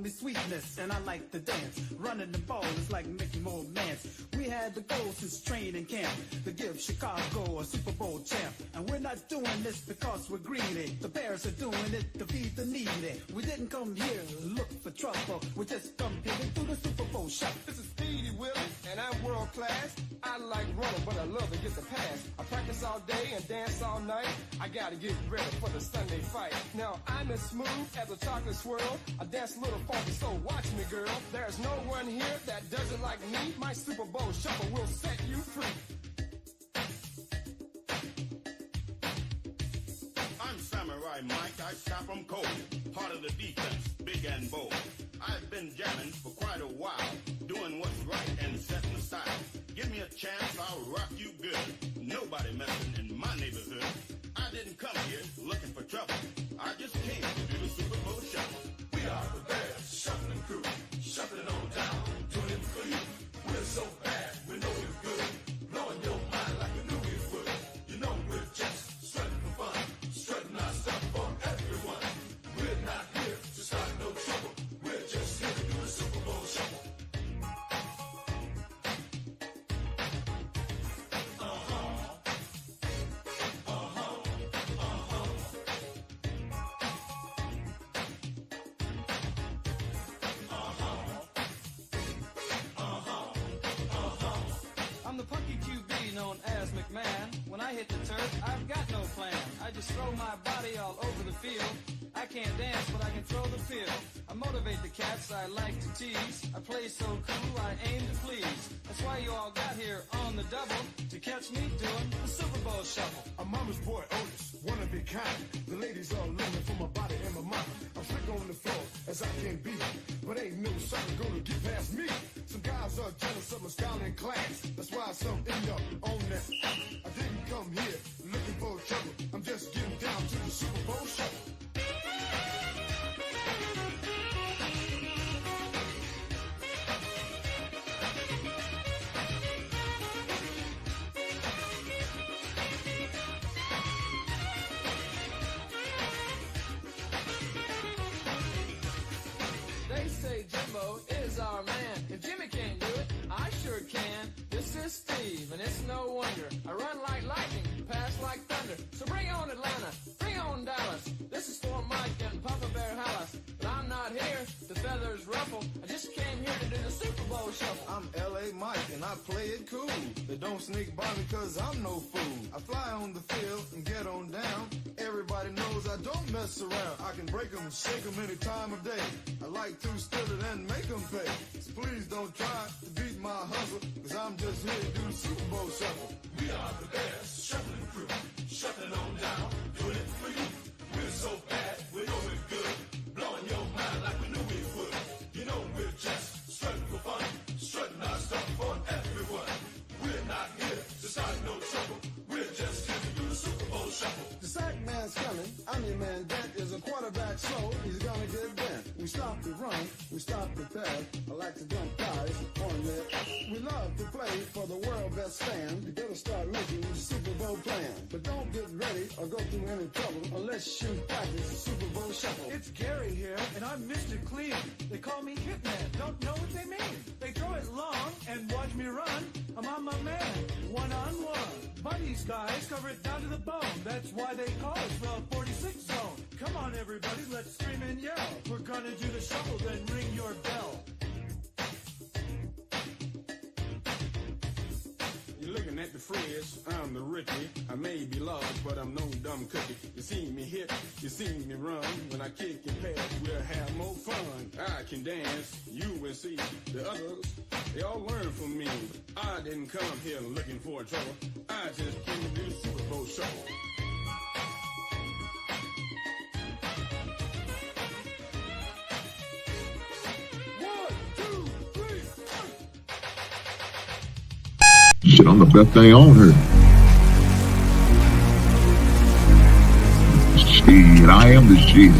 me Sweetness, and I like to dance. Running the ball is like making more mans. We had the goal since training camp to give Chicago a Super Bowl champ. And we're not doing this because we're greedy. The Bears are doing it to feed the needy. We didn't come here to look for trouble. We just come here to do the Super Bowl shot. This is Speedy Willie, and I'm world class. I like running, but I love to get the pass. I practice all day and dance all night. I gotta get ready for the Sunday fight. Now I'm as smooth as a chocolate swirl. I dance a little funky, so watch me, girl. There's no one here that does it like me. My Super Bowl shuffle will set you free. I'm Samurai Mike, I stop 'em cold. Part of the defense, big and bold. I've been jamming for quite a while, doing what's right and setting the style. Give me a chance, I'll rock you good. Nobody messing in my neighborhood. I didn't come here looking for trouble. I just came to do the Super Bowl shuffle. We are the Bears, shuffling crew, shuffling on down, doing it for you. We're so bad, we know we're good, blowing your mind like we knew we would. You know we're just strutting for fun, strutting our stuff for everyone. We're not here to start no trouble. We're just here to do the Super Bowl shuffle. I'm the punky QB known as McMahon. When I hit the turf, I've got no plan. I just throw my body all over the field. I can't dance, but I can throw the field. I motivate the cats, I like to tease. I play so cool, I aim to please. That's why you all got here on the double, to catch me doing the Super Bowl shuffle. I'm mama's boy, Otis, one of a kind. The ladies are living for my body and my mind. I'm slick on the floor as I can be, but ain't no sucker gonna get past me. Some guys are jealous of my style and class. That's why some end up on that. I didn't come here looking for trouble. I'm just getting down to the Super Bowl shuffle. They say Jimbo is our man. If Jimmy can't do it, I sure can. This is Steve, and it's no wonder. I run like lightning, pass like thunder. So bring on Atlanta, bring on Dallas. This is for Mike and Papa Bear Hallis. But I'm not here to feathers ruffle. I just came here to do the Super Bowl shuffle. I'm L.A. Mike and I play it cool. They don't sneak by me cause I'm no fool. I fly on the field and get on down. Everybody knows I don't mess around. I can break 'em, shake 'em any time of day. I like to steal it and make 'em pay. So please don't try to beat my hustle, cause I'm just here to do the Super Bowl shuffle. We are the Bears, shuffling crew, shuffling on down, doing it for you. We're so bad, we know we're good, blowing your mind like we knew we would. You know we're just strutting for fun, strutting our stuff for everyone. We're not here to start no trouble. We're just here to do the Super Bowl shuffle. The sack man's coming. I'm your man. That is a quarterback slow. He's gonna get bent. We stop the run. We stop the pass. I like to dump guys on there. We love to play for the world best fan. You better start making the Super Bowl plan. But don't get ready or go through any trouble unless you practice the Super Bowl shuffle. It's Gary here, and I'm Mr. Clean. They call me Hitman. Don't know what they mean. They throw it long and watch me run. I'm on my man, one-on-one. Buddies, guys, cover it down to the bone. That's why they call it the 46 zone. Come on, everybody, let's scream and yell. We're gonna do the shuffle, then ring your bell. You're looking at the Frizz, I'm the rookie. I may be large, but I'm no dumb cookie. You see me hit, you see me run. When I kick and pass, we'll have more fun. I can dance, you will see. The others, they all learn from me. I didn't come here looking for trouble. I just came to do the Super Bowl shuffle. Shit, I'm the best thing on here. Shit, I am the shit.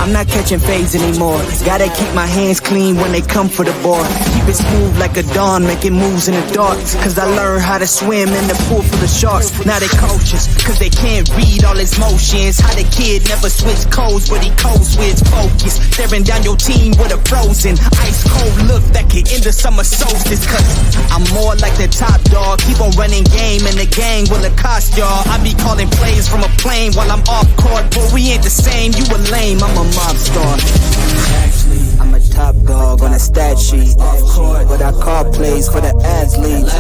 I'm not catching catching fades anymore. Gotta keep my hands clean when they come for the ball. Keep it smooth like a dawn, making moves in the dark. Cause I learned how to swim in the pool full of sharks. Now they coaches, cause they can't read all his motions. How the kid never switch codes, but he codes with focus. Staring down your team with a frozen, ice cold look that could end the summer solstice. Cause I'm more like the top dog. Keep on running game and the gang will accost y'all. I be calling plays from a plane while I'm off court. But we ain't the same, you a lame, I'm a mob star. Actually, I'm a top dog on a stat sheet. Off court, but I call plays for the athletes.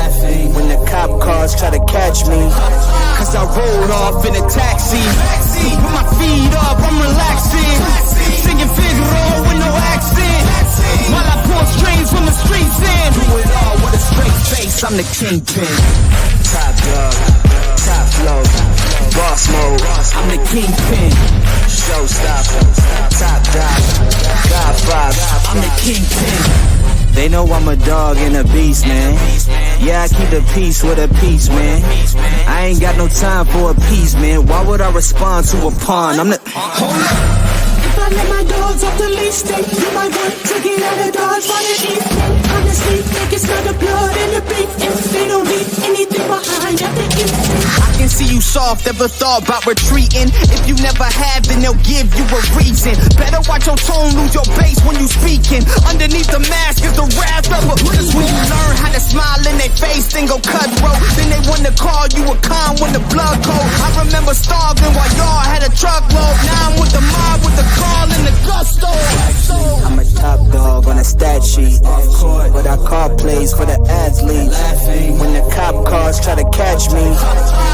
When the cop cars try to catch me, cause I rolled off in a taxi. Put my feet up, I'm relaxing. Singing Figaro with no accent. While I pour strings from the streets in. Do it all with a straight face, I'm the kingpin. Top dog, top flow, boss mode, I'm the kingpin. Showstopper, top dog, God five, I'm the kingpin. They know I'm a dog and a beast, man. Yeah, I keep the peace with a peace, man. I ain't got no time for a peace, man. Why would I respond to a pawn? I'm the... Hold up. If I let my dogs off the leash, they you might want to get out of Dodge for the east. Honestly, they can smell the blood and the beef. If they don't leave anything behind at the end. I can see you soft, ever thought about retreating. If you never have, then they'll give you a reason. Better watch your tone, lose your bass when you speaking. Underneath the mask is the wrath of a beast. When you learn how to smile in their face, then go cutthroat. Then they wanna call you a con when the blood cold. I remember starving while y'all had a truckload. Now I'm with the mob with the crawl and the gusto. I'm a top dog on a stat sheet. Off court, but I call plays for the athletes. When the cop cars try to catch me,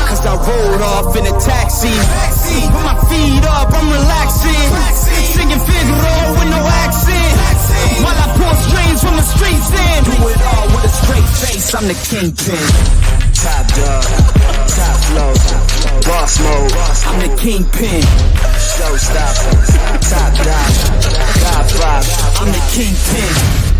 cause I rolled off in a taxi. Put my feet up, I'm relaxing. Singing Figaro with no accent. While I pour strings from the streets in. Do it all with a straight face, I'm the kingpin. Top dog, top flow, boss mode, I'm the kingpin. Showstopper, top dog, God five, I'm the kingpin.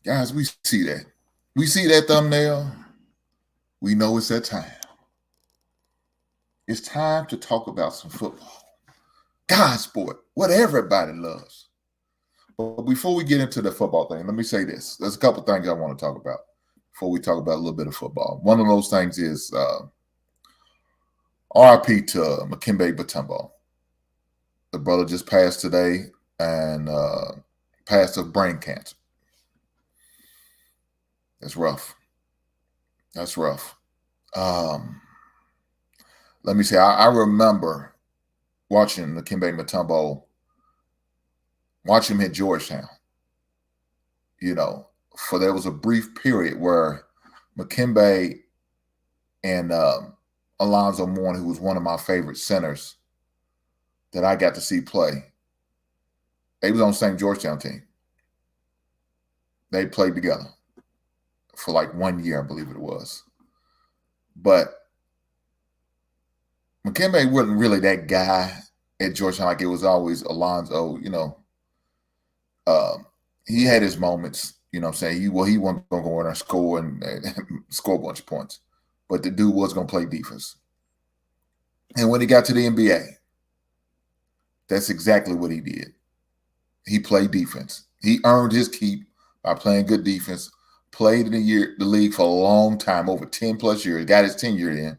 Guys, we see that. We see that thumbnail. We know it's that time. It's time to talk about some football. God's sport, what everybody loves. But before we get into the football thing, let me say this. There's a couple things I want to talk about before we talk about a little bit of football. One of those things is RIP to Dikembe Mutombo. The brother just passed today and passed of brain cancer. That's rough. That's rough. Let me say, I remember watching Dikembe Mutombo, watching him hit Georgetown. You know, for there was a brief period where Dikembe and Alonzo Mourning, who was one of my favorite centers that I got to see play, they was on the same Georgetown team. They played together for like 1 year, I believe it was. But Dikembe wasn't really that guy at Georgetown. Like it was always Alonzo, you know. He had his moments, you know what I'm saying? He wasn't going to go in there and score and score a bunch of points. But the dude was going to play defense. And when he got to the NBA, that's exactly what he did. He played defense. He earned his keep by playing good defense. Played in the league for a long time, over 10 plus years, got his tenure in,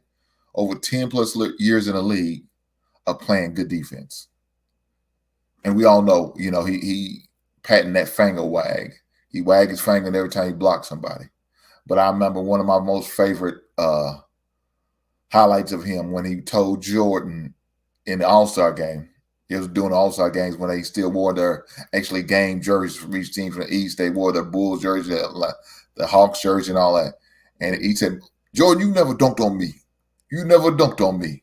over 10 plus years in the league of playing good defense. And we all know, you know, he patting that finger wag. He wagged his finger every time he blocked somebody. But I remember one of my most favorite highlights of him when he told Jordan in the All-Star game. He was doing the All-Star games when they still wore their actually game jerseys from each team from the East. They wore their Bulls jersey, the Hawks jersey and all that. And he said, Jordan, you never dunked on me. You never dunked on me.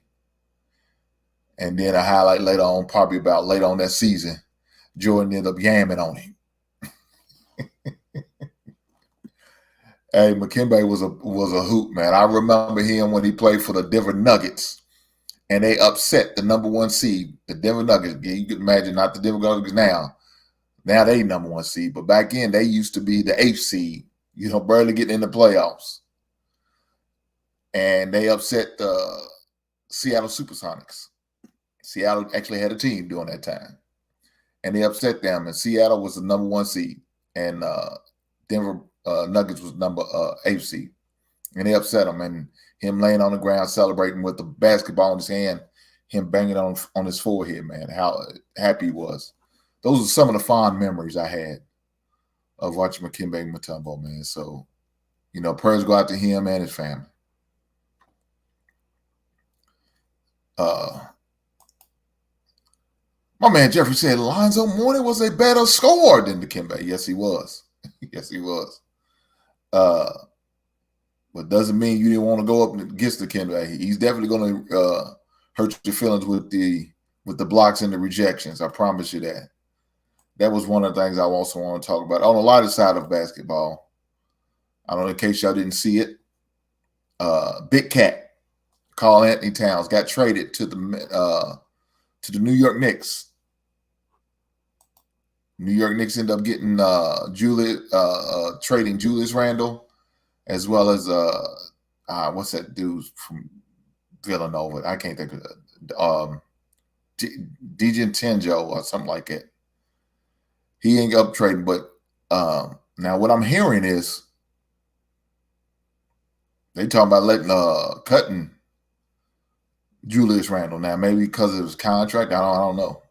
And then a highlight later on, probably about later on that season, Jordan ended up yamming on him. Hey, McKinbey was a hoot, man. I remember him when he played for the Denver Nuggets, and they upset the number 1 seed, the Denver Nuggets. You can imagine, not the Denver Nuggets now. Now they number 1 seed, but back then they used to be the 8th seed. Barely getting in the playoffs, and they upset the Seattle Supersonics. Seattle actually had a team during that time, and they upset them. And Seattle was the number 1 seed, and Denver Nuggets was number 8th seed, and they upset them. And him laying on the ground celebrating with the basketball in his hand, him banging on his forehead, man, how happy he was. Those are some of the fond memories I had of watching Dikembe Mutombo, man. So, prayers go out to him and his family. My man Jeffrey said Lonzo Mourning was a better scorer than Dikembe. Yes, he was. Yes, he was. But doesn't mean you didn't want to go up against Dikembe. He's definitely going to hurt your feelings with the blocks and the rejections. I promise you that. That was one of the things I also want to talk about. On the lighter side of basketball, I don't know, in case y'all didn't see it, Big Cat, Karl Anthony Towns, got traded to the New York Knicks. New York Knicks ended up getting trading Julius Randle, as well as what's that dude from Villanova? I can't think of it. DiGintenjo or something like that. He ain't up trading, but now what I'm hearing is they talking about cutting Julius Randle. Now maybe because of his contract, I don't know.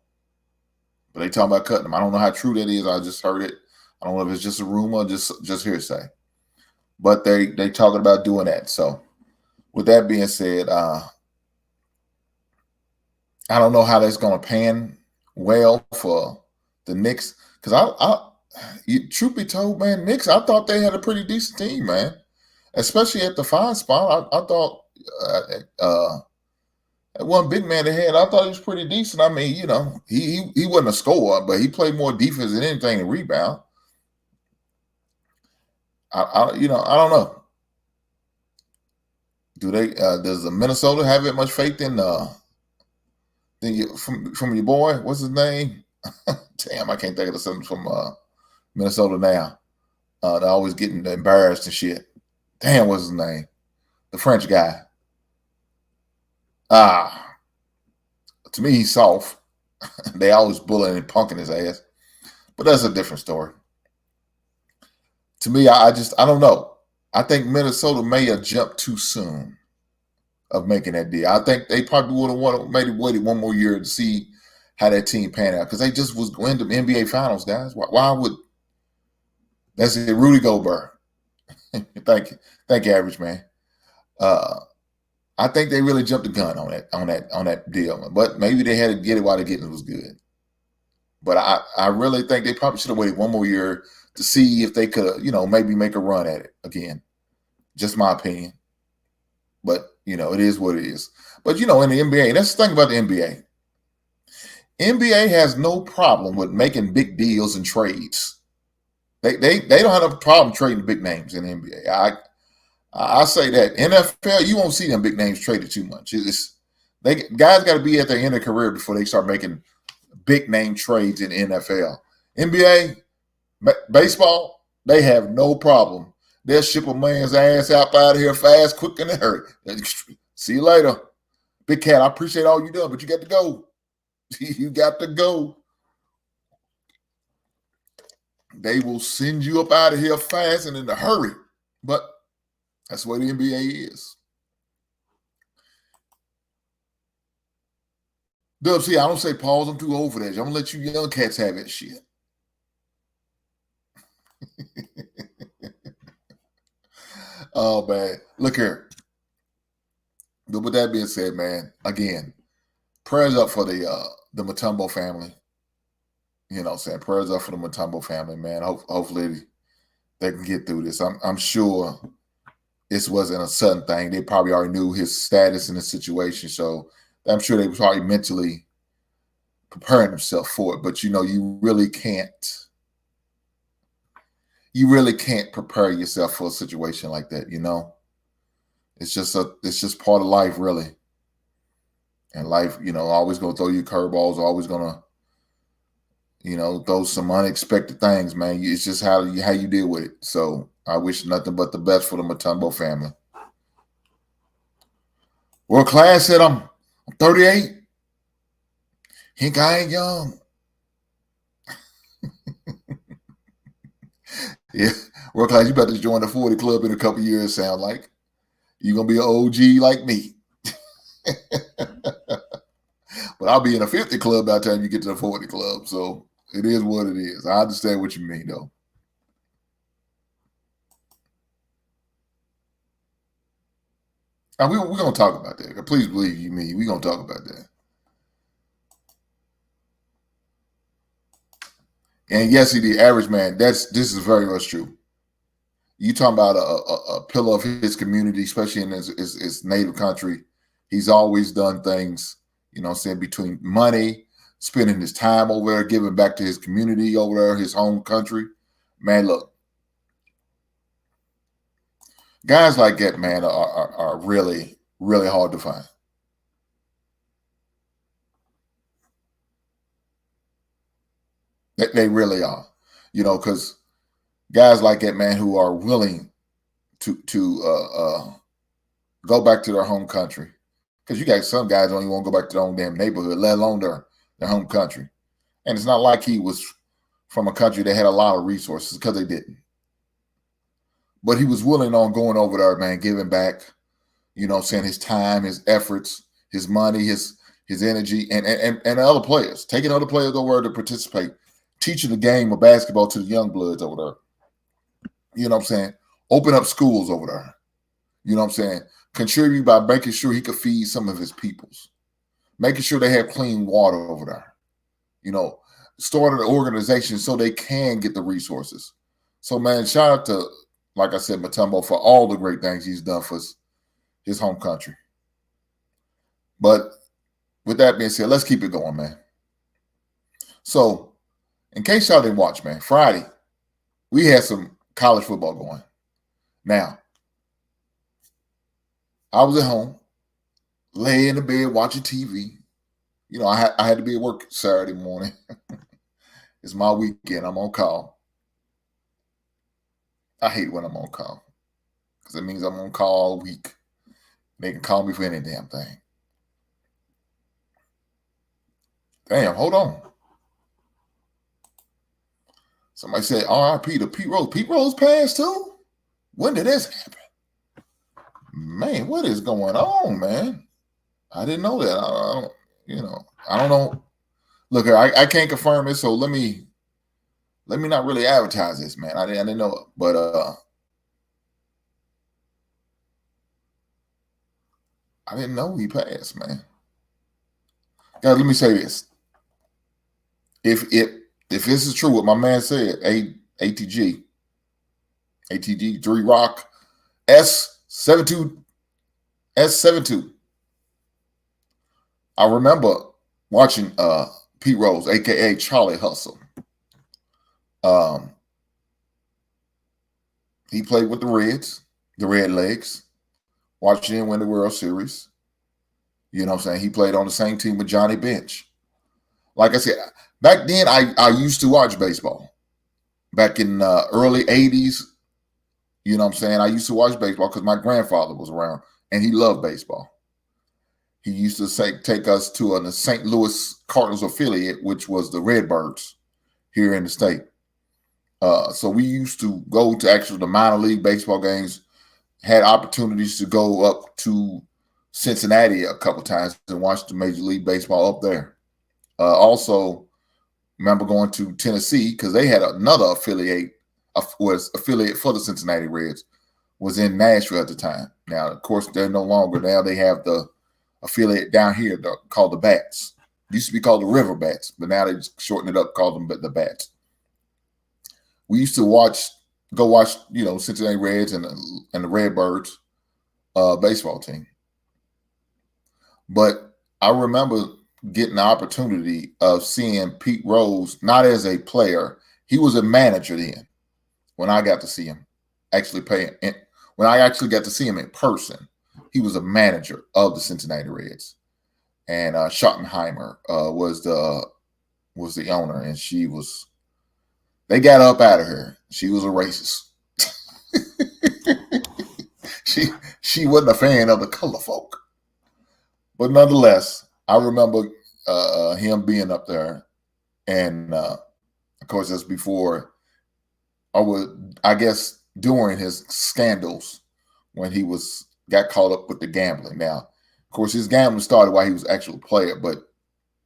But they talking about cutting him. I don't know how true that is. I just heard it. I don't know if it's just a rumor, just hearsay. But they talking about doing that. So with that being said, I don't know how that's going to pan well for the Knicks. Because truth be told, man, Knicks, I thought they had a pretty decent team, man. Especially at the 5 spot. I thought that one big man they had, I thought he was pretty decent. I mean, he wasn't a scorer, but he played more defense than anything to rebound. I don't know. Does the Minnesota have that much faith in from your boy? What's his name? Damn, I can't think of something from Minnesota now. They're always getting embarrassed and shit. Damn, what's his name? The French guy. To me, he's soft. They always bullying and punking his ass. But that's a different story. To me, I don't know. I think Minnesota may have jumped too soon of making that deal. I think they probably would have maybe waited one more year to see how that team panned out, because they just was going to the NBA Finals, guys. Why would – that's it, Rudy Gobert. Thank you, average man. I think they really jumped the gun on that deal, but maybe they had to get it while the getting was good. But I really think they probably should have waited one more year to see if they could, maybe make a run at it again. Just my opinion. But it is what it is. But in the NBA, that's the thing about the NBA. NBA has no problem with making big deals and trades. They don't have a problem trading big names in the NBA. I say that. NFL, you won't see them big names traded too much. Guys got to be at their end of their career before they start making big name trades in the NFL. NBA, baseball, they have no problem. They'll ship a man's ass out of here fast, quick, and in a hurry. See you later. Big Cat, I appreciate all you done, but you got to go. You got to go. They will send you up out of here fast and in a hurry. But that's the way the NBA is. Dub, see, I don't say pause. I'm too old for that. I'm going to let you young cats have that shit. Oh, man. Look here. But with that being said, man, again, prayers up for the Mutombo family. Prayers up for the Mutombo family, man. Hopefully they can get through this. I'm sure this wasn't a sudden thing. They probably already knew his status in the situation, so I'm sure they were probably mentally preparing themselves for it. But you really can't you really can't prepare yourself for a situation like that, you know. It's just part of life, really. And life, you know, always gonna throw you curveballs, always gonna, you know, throw some unexpected things, man. It's just how you deal with it. So I wish nothing but the best for the Mutombo family. World Class said I'm 38. Think I ain't young. Yeah, World Class, you better join the 40 club in a couple years, sound like. You're going to be an OG like me. But I'll be in a 50 club by the time you get to the 40 club. So it is what it is. I understand what you mean, though. And we're going to talk about that. Please believe you me. We're going to talk about that. And yes, he the average man. This is very much true. You talking about a pillar of his community, especially in his native country. He's always done things, you know what I'm saying, between money, spending his time over there, giving back to his community over there, his home country. Man, look. Guys like that, man, are really, really hard to find. They really are, you know, because guys like that, man, who are willing to go back to their home country. Because you got some guys don't even want to go back to their own damn neighborhood, let alone their home country. And it's not like he was from a country that had a lot of resources, because they didn't. But he was willing on going over there, man, giving back, you know, saying his time, his efforts, his money, his energy, and other players, taking other players over there to participate, teaching the game of basketball to the young bloods over there. You know what I'm saying? Open up schools over there. You know what I'm saying? Contribute by making sure he could feed some of his peoples. Making sure they have clean water over there. You know, started an organization so they can get the resources. So, man, shout out to, like I said, Mutombo for all the great things he's done for his home country. But with that being said, let's keep it going, man. So, in case y'all didn't watch, man, Friday, we had some college football going. Now, I was at home, lay in the bed watching TV. You know, I had to be at work Saturday morning. It's my weekend. I'm on call. I hate when I'm on call because it means I'm on call all week. They can call me for any damn thing. Damn, hold on. Somebody said RIP to Pete Rose. Pete Rose passed too? When did this happen? Man, what is going on, man? I didn't know that. I don't know. Look, I can't confirm it, so let me not really advertise this, man. I didn't know it, but I didn't know he passed, man. Guys, let me say this: if this is true, what my man said, ATG 3 Rock S72. I remember watching Pete Rose, aka Charlie Hustle. He played with the Reds, the Red Legs, watching him win the World Series. You know what I'm saying? He played on the same team with Johnny Bench. Like I said, back then I used to watch baseball. Back in early 80s, you know what I'm saying? I used to watch baseball because my grandfather was around and he loved baseball. He used to take us to a St. Louis Cardinals affiliate, which was the Redbirds here in the state. So we used to go to actually the minor league baseball games, had opportunities to go up to Cincinnati a couple times and watch the Major League Baseball up there. Also, remember going to Tennessee because they had another affiliate for the Cincinnati Reds, was in Nashville at the time. Now, of course, they're no longer. Now they have the affiliate down here called the Bats. It used to be called the River Bats, but now they just shortened it up, called them the Bats. We used to go watch, you know, Cincinnati Reds and the Redbirds baseball team. But I remember getting the opportunity of seeing Pete Rose, not as a player. He was a manager then. when I got to see him when I actually got to see him in person. He was a manager of the Cincinnati Reds, and Schottenheimer was the owner, and they got up out of her. She was a racist. she wasn't a fan of the color folk, but nonetheless, I remember him being up there, and of course that's before, I guess during his scandals when he got caught up with the gambling. Now, of course, his gambling started while he was actually a player, but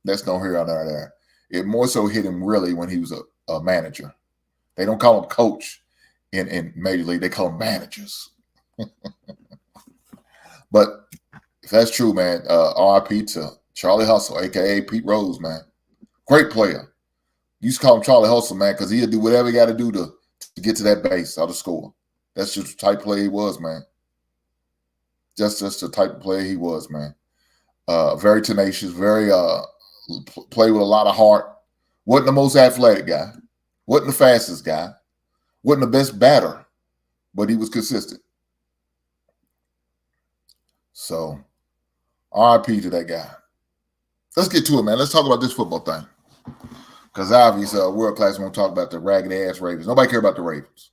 that's no here or there. It more so hit him really when he was a manager. They don't call him coach in Major League; they call them managers. But if that's true, man, RIP to Charlie Hustle, aka Pete Rose, man. Great player. Used to call him Charlie Hustle, man, because he'd do whatever he got to do to get to that base or to score. That's just the type of player he was, man. Just the type of player he was, man. Very tenacious, very play with a lot of heart. Wasn't the most athletic guy. Wasn't the fastest guy. Wasn't the best batter, but he was consistent. So, RIP to that guy. Let's get to it, man. Let's talk about this football thing. Because obviously, world class won't talk about the ragged ass Ravens. Nobody care about the Ravens.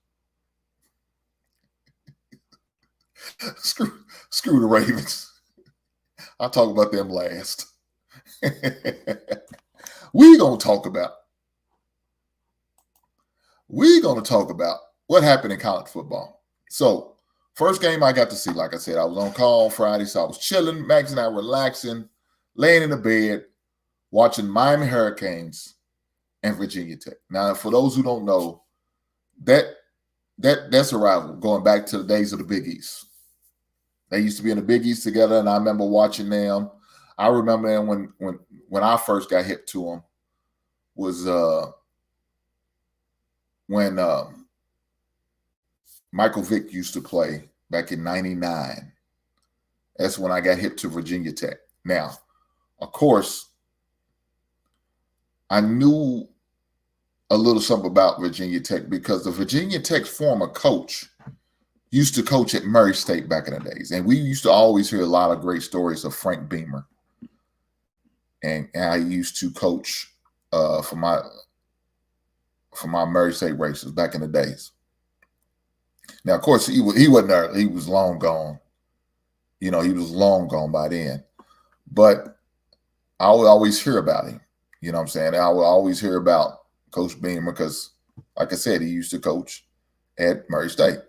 Screw the Ravens. I'll talk about them last. We're going to talk about what happened in college football. So, first game I got to see, like I said, I was on call Friday, so I was chilling, Max and I relaxing, laying in the bed, watching Miami Hurricanes and Virginia Tech. Now, for those who don't know, that's a rival going back to the days of the Big East. They used to be in the Big East together, and I remember watching them. I remember them when I first got hip to them was when Michael Vick used to play back in '99. That's when I got hip to Virginia Tech. Now, of course, I knew a little something about Virginia Tech because the Virginia Tech's former coach used to coach at Murray State back in the days. And we used to always hear a lot of great stories of Frank Beamer. And I used to coach for my Murray State races back in the days. Now, of course, he wasn't there. He was long gone. He was long gone by then. But I would always hear about him. You know what I'm saying? I would always hear about Coach Beamer because, like I said, he used to coach at Murray State.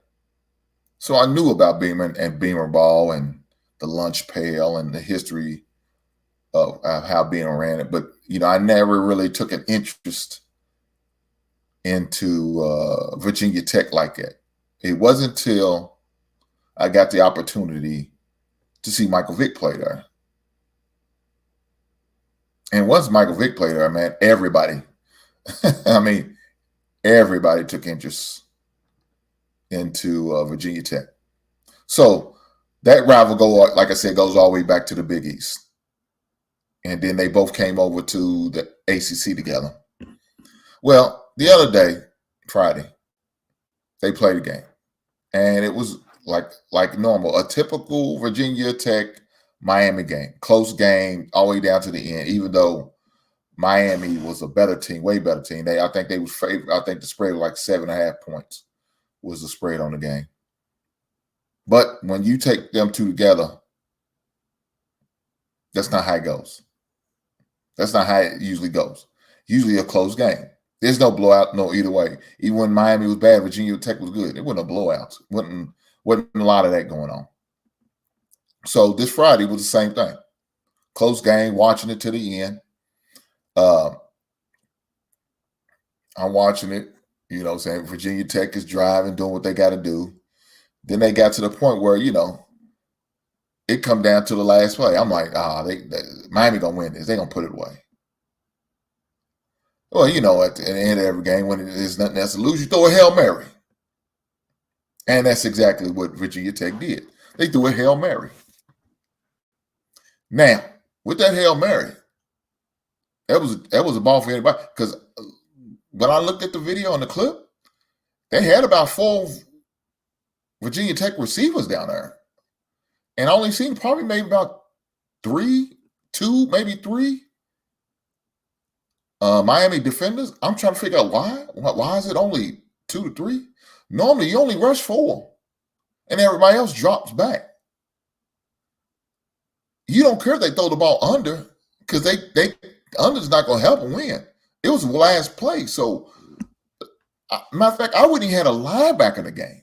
So I knew about Beamer and Beamer ball and the lunch pail and the history of how Beamer ran it. But, I never really took an interest into Virginia Tech like that. It wasn't until I got the opportunity to see Michael Vick play there. And once Michael Vick played there, man, everybody took interest into Virginia Tech. So that rival, like I said, goes all the way back to the Big East. And then they both came over to the ACC together. Well, the other day, Friday, they played a game. And it was like normal, a typical Virginia Tech Miami game. Close game all the way down to the end, even though Miami was a better team, way better team. I think they was favored. I think the spread was like 7.5 points was the spread on the game. But when you take them two together, that's not how it goes. That's not how it usually goes. Usually a close game. There's no blowout, no either way. Even when Miami was bad, Virginia Tech was good. It wasn't a blowout. Wasn't a lot of that going on. So this Friday was the same thing. Close game, watching it to the end. I'm watching it, saying Virginia Tech is driving, doing what they got to do. Then they got to the point where, it come down to the last play. I'm like, Miami going to win this. They going to put it away. Well, at the end of every game, when there's nothing else to lose, you throw a Hail Mary. And that's exactly what Virginia Tech did. They threw a Hail Mary. Now, with that Hail Mary, that was a ball for anybody. Because when I looked at the video and the clip, They had about 4 Virginia Tech receivers down there. And I only seen probably maybe about 2, maybe 3 Miami defenders. I'm trying to figure out why. Why is it only 2 to 3? Normally, you only rush 4, and everybody else drops back. You don't care if they throw the ball under, because they under's not going to help them win. It was the last play. So, matter of fact, I wouldn't even have a linebacker in the game.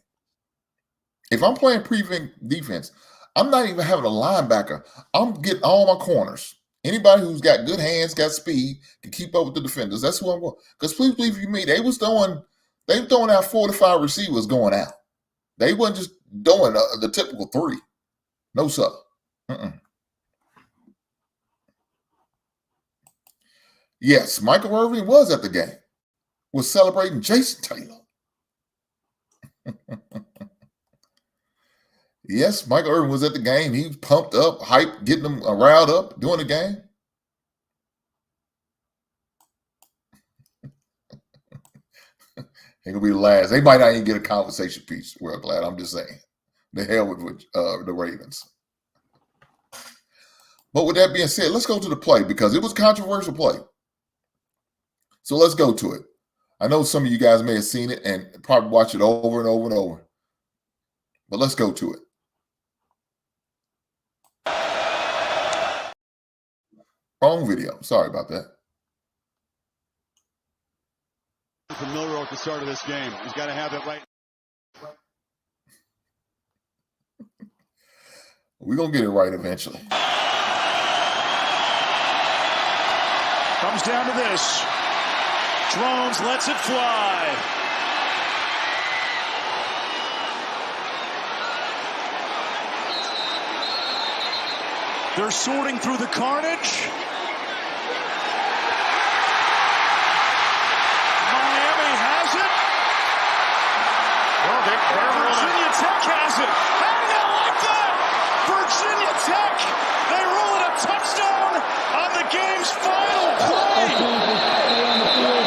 If I'm playing prevent defense, I'm not even having a linebacker. I'm getting all my corners. Anybody who's got good hands, got speed, can keep up with the defenders. That's who I'm going. Because please believe you me, they were throwing out 4 to 5 receivers going out. They wasn't just doing the typical 3. No, sir. Yes, Michael Irvin was at the game. Was celebrating Jason Taylor. Yes, Michael Irvin was at the game. He was pumped up, hyped, getting them riled up, doing the game. It's going to be the last. They might not even get a conversation piece. Well, glad. I'm just saying. The hell with the Ravens. But with that being said, let's go to the play, because it was a controversial play. So let's go to it. I know some of you guys may have seen it and probably watch it over and over and over. But let's go to it. Wrong video. Sorry about that. Familiar at the start of this game. He's got to have it right. We're going to get it right eventually. Comes down to this. Drones lets it fly. They're sorting through the carnage. Miami has it. Well, Virginia Tech has it. How do you like that? Virginia Tech. They rule it a touchdown on the game's final play.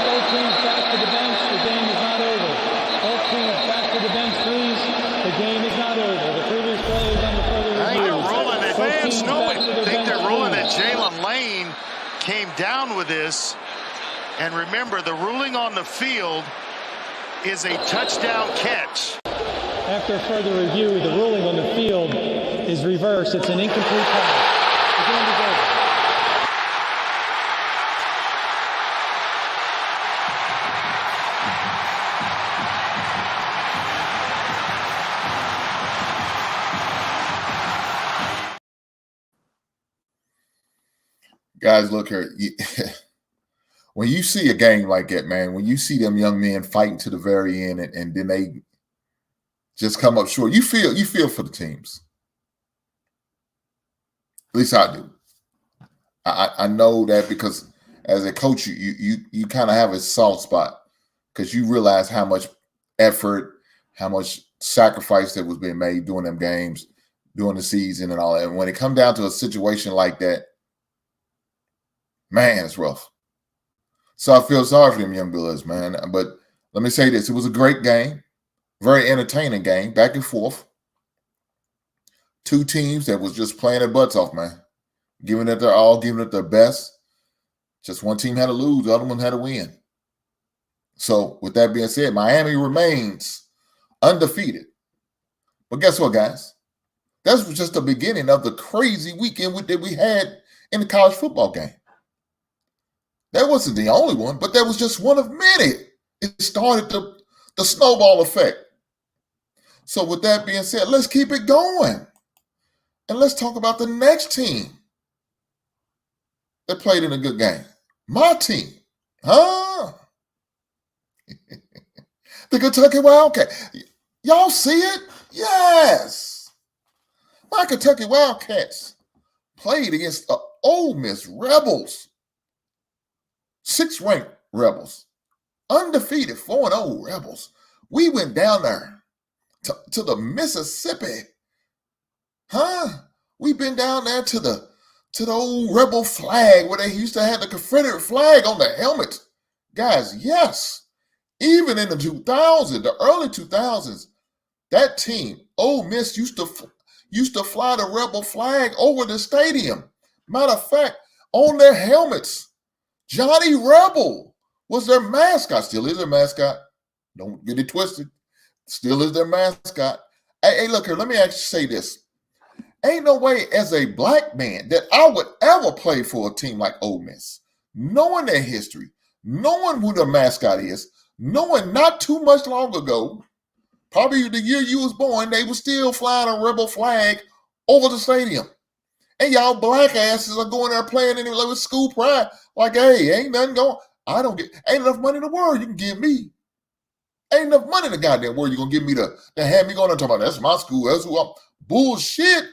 Both teams back to the bench. The game is not over. Both teams back to the bench, please. The game is not over. The previous play is under further review. Fans know it. I think they're ruling that Jalen Lane came down with this. And remember, the ruling on the field is a touchdown catch. After further review, the ruling on the field is reversed. It's an incomplete pass. The game is over. Guys, look here. When you see a game like that, man, when you see them young men fighting to the very end and then they just come up short, you feel for the teams. At least I do. I know that, because as a coach, you kind of have a soft spot, because you realize how much effort, how much sacrifice that was being made during them games, during the season and all that. And when it comes down to a situation like that, man, it's rough. So I feel sorry for them young Bills, man. But let me say this. It was a great game. Very entertaining game. Back and forth. 2 teams that was just playing their butts off, man. Giving it their all, giving it their best. Just one team had to lose. The other one had to win. So with that being said, Miami remains undefeated. But guess what, guys? That was just the beginning of the crazy weekend that we had in the college football game. That wasn't the only one, but that was just one of many. It started the snowball effect. So with that being said, let's keep it going. And let's talk about the next team that played in a good game. My team. Huh? The Kentucky Wildcats. Y'all see it? Yes. My Kentucky Wildcats played against the Ole Miss Rebels. 6th-ranked Rebels. Undefeated 4-0 Rebels. We went down there to the Mississippi. Huh? We've been down there to the old Rebel flag where they used to have the Confederate flag on the helmet. Guys, yes. Even in the 2000s, the early 2000s, that team, Ole Miss, used to fly the rebel flag over the stadium. Matter of fact, on their helmets, Johnny Rebel was their mascot. Still is their mascot. Don't get it twisted. Still is their mascot. Hey, look here, let me actually say this. Ain't no way as a black man that I would ever play for a team like Ole Miss. Knowing their history, knowing who their mascot is, knowing not too much long ago, probably the year you was born, they were still flying a rebel flag over the stadium. And y'all black asses are going there playing in it with school pride. Like, hey, ain't nothing going. Ain't enough money in the world you can give me. Ain't enough money in the goddamn world you're going to give me to have me going and talking about, that's my school, that's who I'm. Bullshit.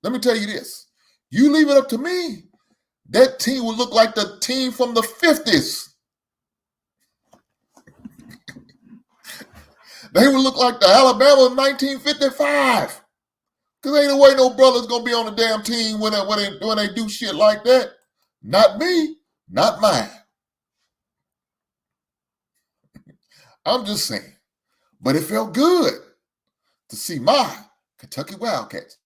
Let me tell you this. You leave it up to me, that team would look like the team from the 50s. They would look like the Alabama of 1955. Because ain't no way no brother's going to be on the damn team when they do shit like that. Not me, not mine. I'm just saying. But it felt good to see my Kentucky Wildcats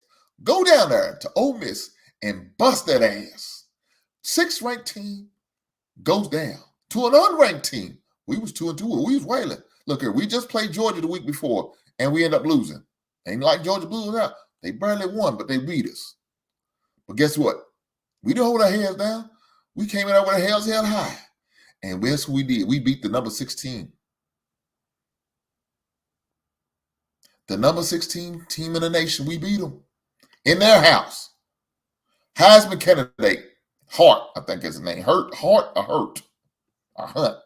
go down there to Ole Miss and bust that ass. 6th ranked team goes down to an unranked team. We was 2-2. We was wailing. Look here, we just played Georgia the week before, and we end up losing. Ain't like Georgia blew us out. They barely won, but they beat us. But guess what? We didn't hold our heads down. We came in there with our heads held high. And guess what we did? We beat the number 16. The number 16 team in the nation, we beat them. In their house. Heisman candidate, Hart, I think is his name. Hurt,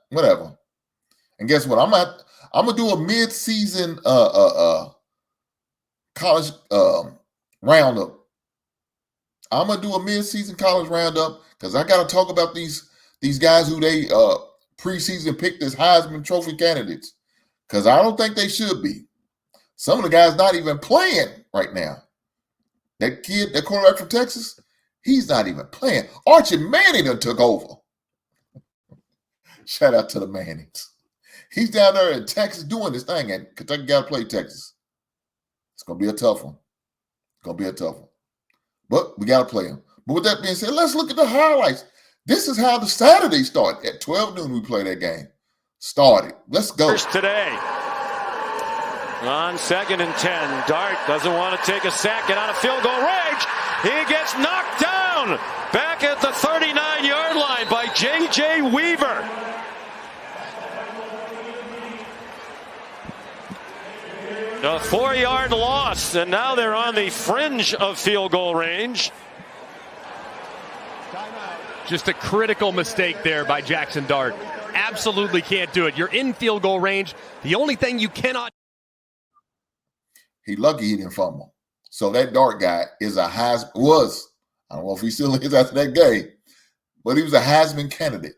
whatever. And guess what? I'm gonna do a mid-season college roundup. I'm gonna do a mid-season college roundup because I gotta talk about these guys who they preseason picked as Heisman Trophy candidates. Because I don't think they should be. Some of the guys not even playing right now. That kid, that quarterback from Texas, he's not even playing. Archie Manning done took over. Shout out to the Mannings. He's down there in Texas doing this thing, and Kentucky got to play Texas. It's going to be a tough one. But we got to play him. But with that being said, let's look at the highlights. This is how the Saturday started. At 12 noon, we play that game. Started. Let's go. First today. On 2nd and 10. Dart doesn't want to take a sack and out of field goal range. He gets knocked down back at the 39-yard line by J.J. Weaver. A 4-yard loss, and now they're on the fringe of field goal range. Just a critical mistake there by Jackson Dart. Absolutely can't do it. You're in field goal range. The only thing you cannot. He lucky he didn't fumble. So that Dart guy is a Heisman, was, I don't know if he still is after that game, but he was a Heisman candidate.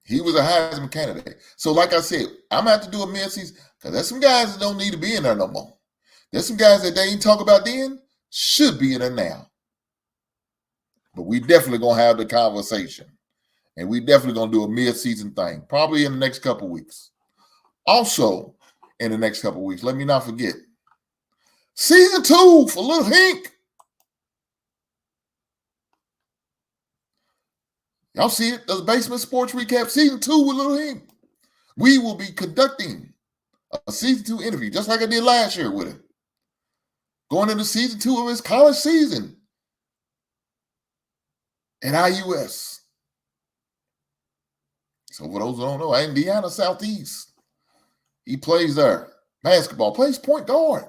He was a Heisman candidate. So like I said, I'm going to have to do a mid-season because there's some guys that don't need to be in there no more. There's some guys that they ain't talk about then, should be in there now. But we definitely going to have the conversation. And we definitely going to do a mid-season thing, probably in the next couple of weeks. Also, in the next couple of weeks, let me not forget, season 2 for Little Hink. Y'all see it? The Basement Sports Recap, season 2 with Little Hink. We will be conducting a season 2 interview, just like I did last year with him. Going into season 2 of his college season at IUS. So for those who don't know, Indiana Southeast. He plays there. Basketball, plays point guard.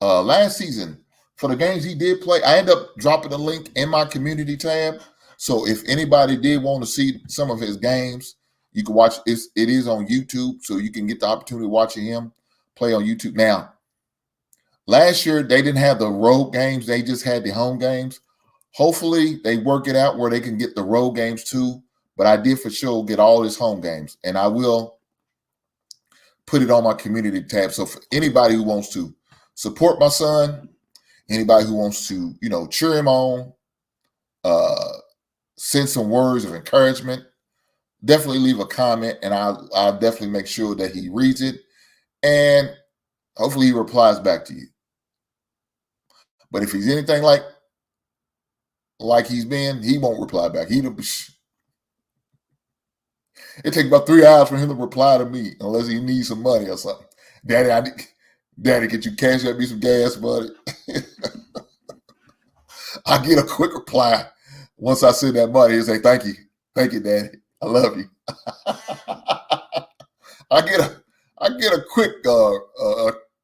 Last season, for the games he did play, I ended up dropping a link in my community tab. So if anybody did want to see some of his games, you can watch it. It is on YouTube, so you can get the opportunity of watching him play on YouTube. Now, last year, they didn't have the road games. They just had the home games. Hopefully, they work it out where they can get the road games too. But I did for sure get all his home games. And I will put it on my community tab. So for anybody who wants to support my son, anybody who wants to, cheer him on, send some words of encouragement, definitely leave a comment, and I'll definitely make sure that he reads it, and hopefully he replies back to you. But if he's anything like he's been, he won't reply back. It takes about 3 hours for him to reply to me, unless he needs some money or something. Daddy, get you cash at me some gas, buddy. I get a quick reply once I send that money and say, thank you, Daddy. I love you. I get a quick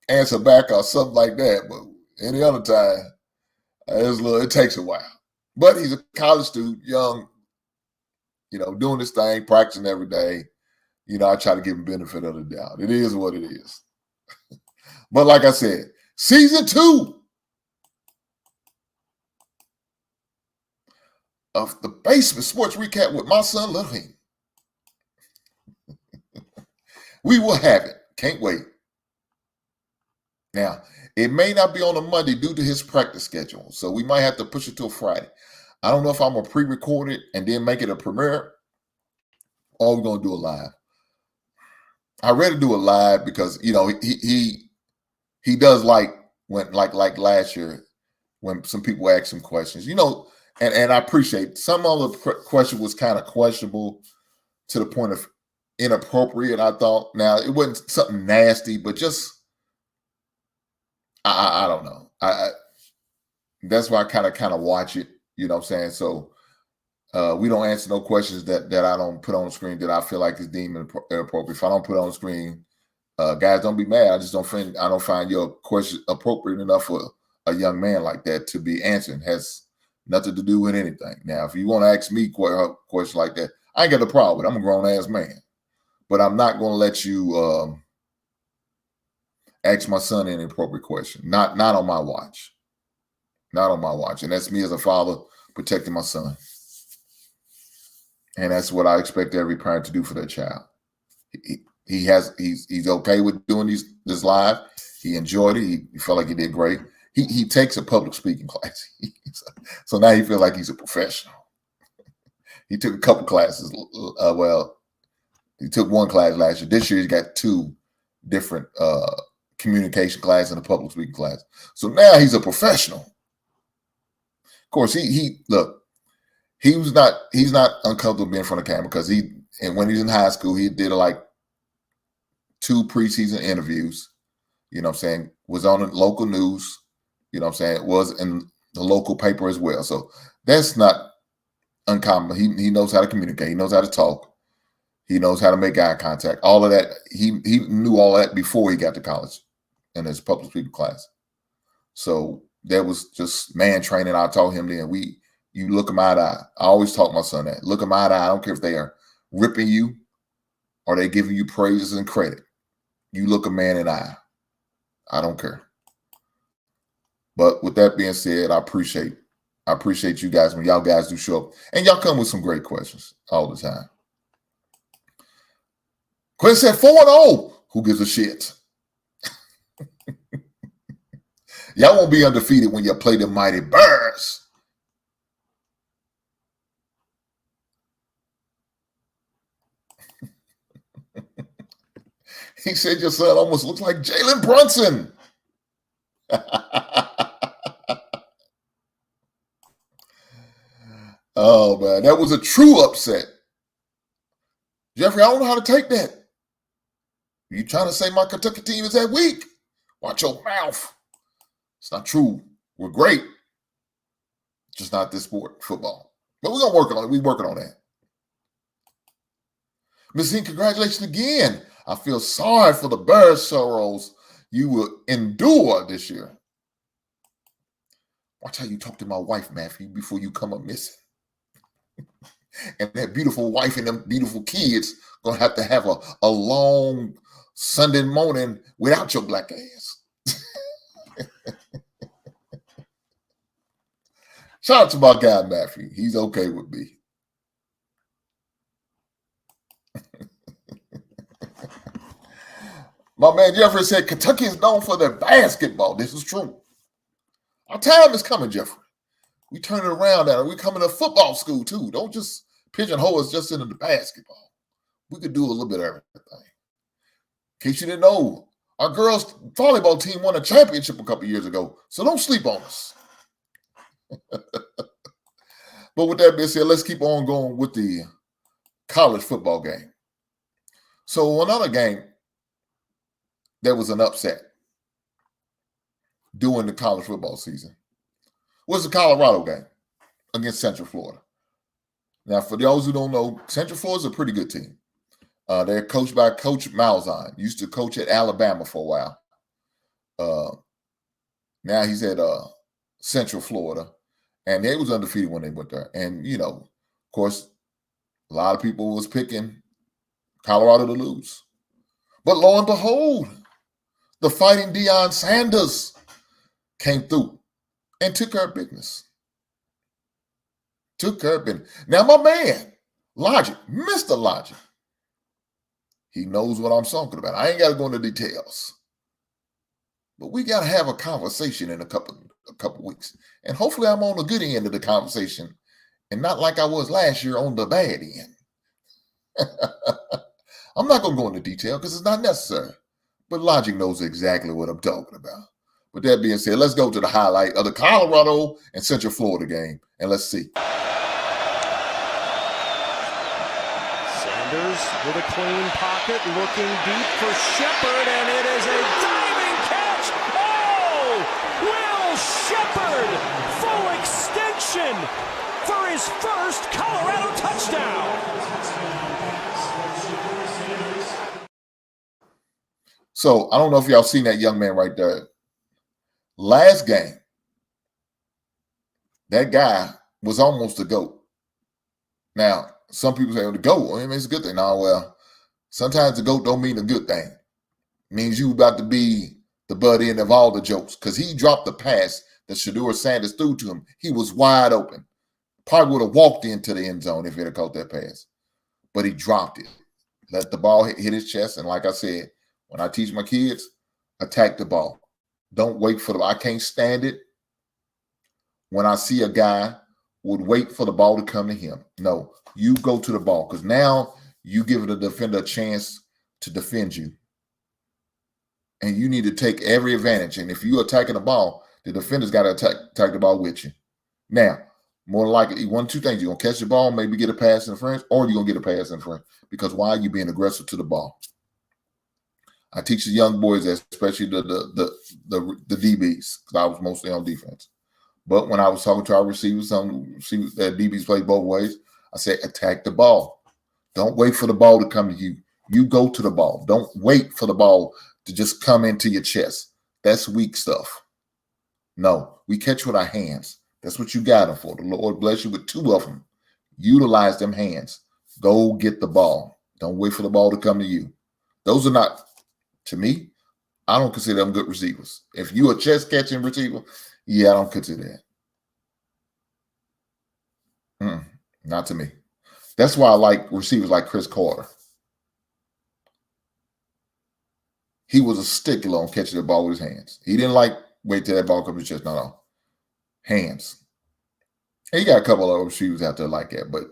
answer back or something like that, but any other time, it takes a while. But he's a college student, young, doing this thing, practicing every day. I try to give him benefit of the doubt. It is what it is. But like I said, season 2 of the Basement Sports Recap with my son, Little Hing. We will have it. Can't wait. Now, it may not be on a Monday due to his practice schedule, so we might have to push it to a Friday. I don't know if I'm going to pre-record it and then make it a premiere, or we're going to do it live. I'd rather do it live because, he does like when like last year when some people ask him questions, and I appreciate some of the question was kind of questionable to the point of inappropriate, I thought. Now, it wasn't something nasty, but just I don't know. That's why I kind of watch it, you know what I'm saying? So we don't answer no questions that I don't put on the screen that I feel like is deemed inappropriate. If I don't put it on the screen, guys, don't be mad. I don't find your question appropriate enough for a young man like that to be answering. It has nothing to do with anything. Now, if you want to ask me a question like that, I ain't got a problem with it. I'm a grown-ass man. But I'm not going to let you ask my son an inappropriate question. Not on my watch. Not on my watch. And that's me as a father protecting my son. And that's what I expect every parent to do for their child. He's okay with doing this live. He enjoyed it. He felt like he did great. He takes a public speaking class. So now he feels like he's a professional. He took a couple classes. He took one class last year. This year he's got 2 different communication class and a public speaking class. So now he's a professional. Of course, he's not uncomfortable being in front of camera because when he was in high school, he did like 2 preseason interviews, you know what I'm saying, was on the local news, you know what I'm saying, was in the local paper as well. So that's not uncommon. He knows how to communicate. He knows how to talk. He knows how to make eye contact. All of that, he knew all that before he got to college in his public speaking class. So that was just man training. I told him then, you look him eye to eye. I always taught my son that. Look him eye to eye. I don't care if they are ripping you or they giving you praises and credit. You look a man in the eye. I don't care. But with that being said, I appreciate you guys when y'all guys do show up. And y'all come with some great questions all the time. Quinn said 4-0. Who gives a shit? Y'all won't be undefeated when you play the mighty Bears. He said your son almost looks like Jalen Brunson. Oh, man. That was a true upset. Jeffrey, I don't know how to take that. You trying to say my Kentucky team is that weak? Watch your mouth. It's not true. We're great. Just not this sport, football. But we're going to work on it. We're working on that. Ms. Hink, congratulations again. I feel sorry for the Bears sorrows you will endure this year. Watch how you talk to my wife, Matthew, before you come up missing. And that beautiful wife and them beautiful kids going to have a long Sunday morning without your black ass. Shout out to my guy, Matthew. He's okay with me. My man Jeffrey said Kentucky is known for their basketball. This is true. Our time is coming, Jeffrey. We turn it around now. We're coming to football school, too. Don't just pigeonhole us just into the basketball. We could do a little bit of everything. In case you didn't know, our girls' volleyball team won a championship a couple years ago, so don't sleep on us. But with that being said, let's keep on going with the college football game. So another game that was an upset during the college football season was the Colorado game against Central Florida. Now, for those who don't know, Central Florida is a pretty good team. They're coached by Coach Malzahn. Used to coach at Alabama for a while. Now he's at Central Florida. And they was undefeated when they went there. And, you know, of course, a lot of people was picking Colorado to lose. But lo and behold, the Fighting Deion Sanders came through and took care of business. Now, my man, Logic, Mr. Logic, he knows what I'm talking about. I ain't got to go into details. But we got to have a conversation in a couple weeks. And hopefully I'm on the good end of the conversation and not like I was last year on the bad end. I'm not going to go into detail because it's not necessary. But Logic knows exactly what I'm talking about. With that being said, let's go to the highlight of the Colorado and Central Florida game. And let's see. With a clean pocket, looking deep for Shepard, and it is a diving catch. Oh! Will Shepard, full extension for his first Colorado touchdown. So I don't know if y'all seen that young man right there. Last game, that guy was almost the GOAT. Now, some people say, the GOAT, I mean, it's a good thing. No, well, sometimes the GOAT don't mean a good thing. It means you about to be the butt end of all the jokes because he dropped the pass that Shedeur Sanders threw to him. He was wide open. Probably would have walked into the end zone if he had caught that pass. But he dropped it. Let the ball hit his chest. And like I said, when I teach my kids, attack the ball. Don't wait for the ball. I can't stand it when I see a guy would wait for the ball to come to him. No, you go to the ball because now you give the defender a chance to defend you. And you need to take every advantage. And if you're attacking the ball, the defender's got to attack the ball with you. Now, more likely, one of two things. You're going to catch the ball, maybe get a pass in front, or you're going to get a pass in front. Because why are you being aggressive to the ball? I teach the young boys, especially the DBs, because I was mostly on defense. But when I was talking to our receivers, some DBs play both ways, I said, attack the ball. Don't wait for the ball to come to you. You go to the ball. Don't wait for the ball to just come into your chest. That's weak stuff. No, we catch with our hands. That's what you got them for. The Lord bless you with two of them. Utilize them hands. Go get the ball. Don't wait for the ball to come to you. Those are not, to me, I don't consider them good receivers. If you're a chest catching receiver, yeah, I don't consider that. Not to me. That's why I like receivers like Chris Carter. He was a stickler on catching the ball with his hands. He didn't like wait till that ball comes to his chest. No. Hands. And you got a couple of receivers out there like that. But,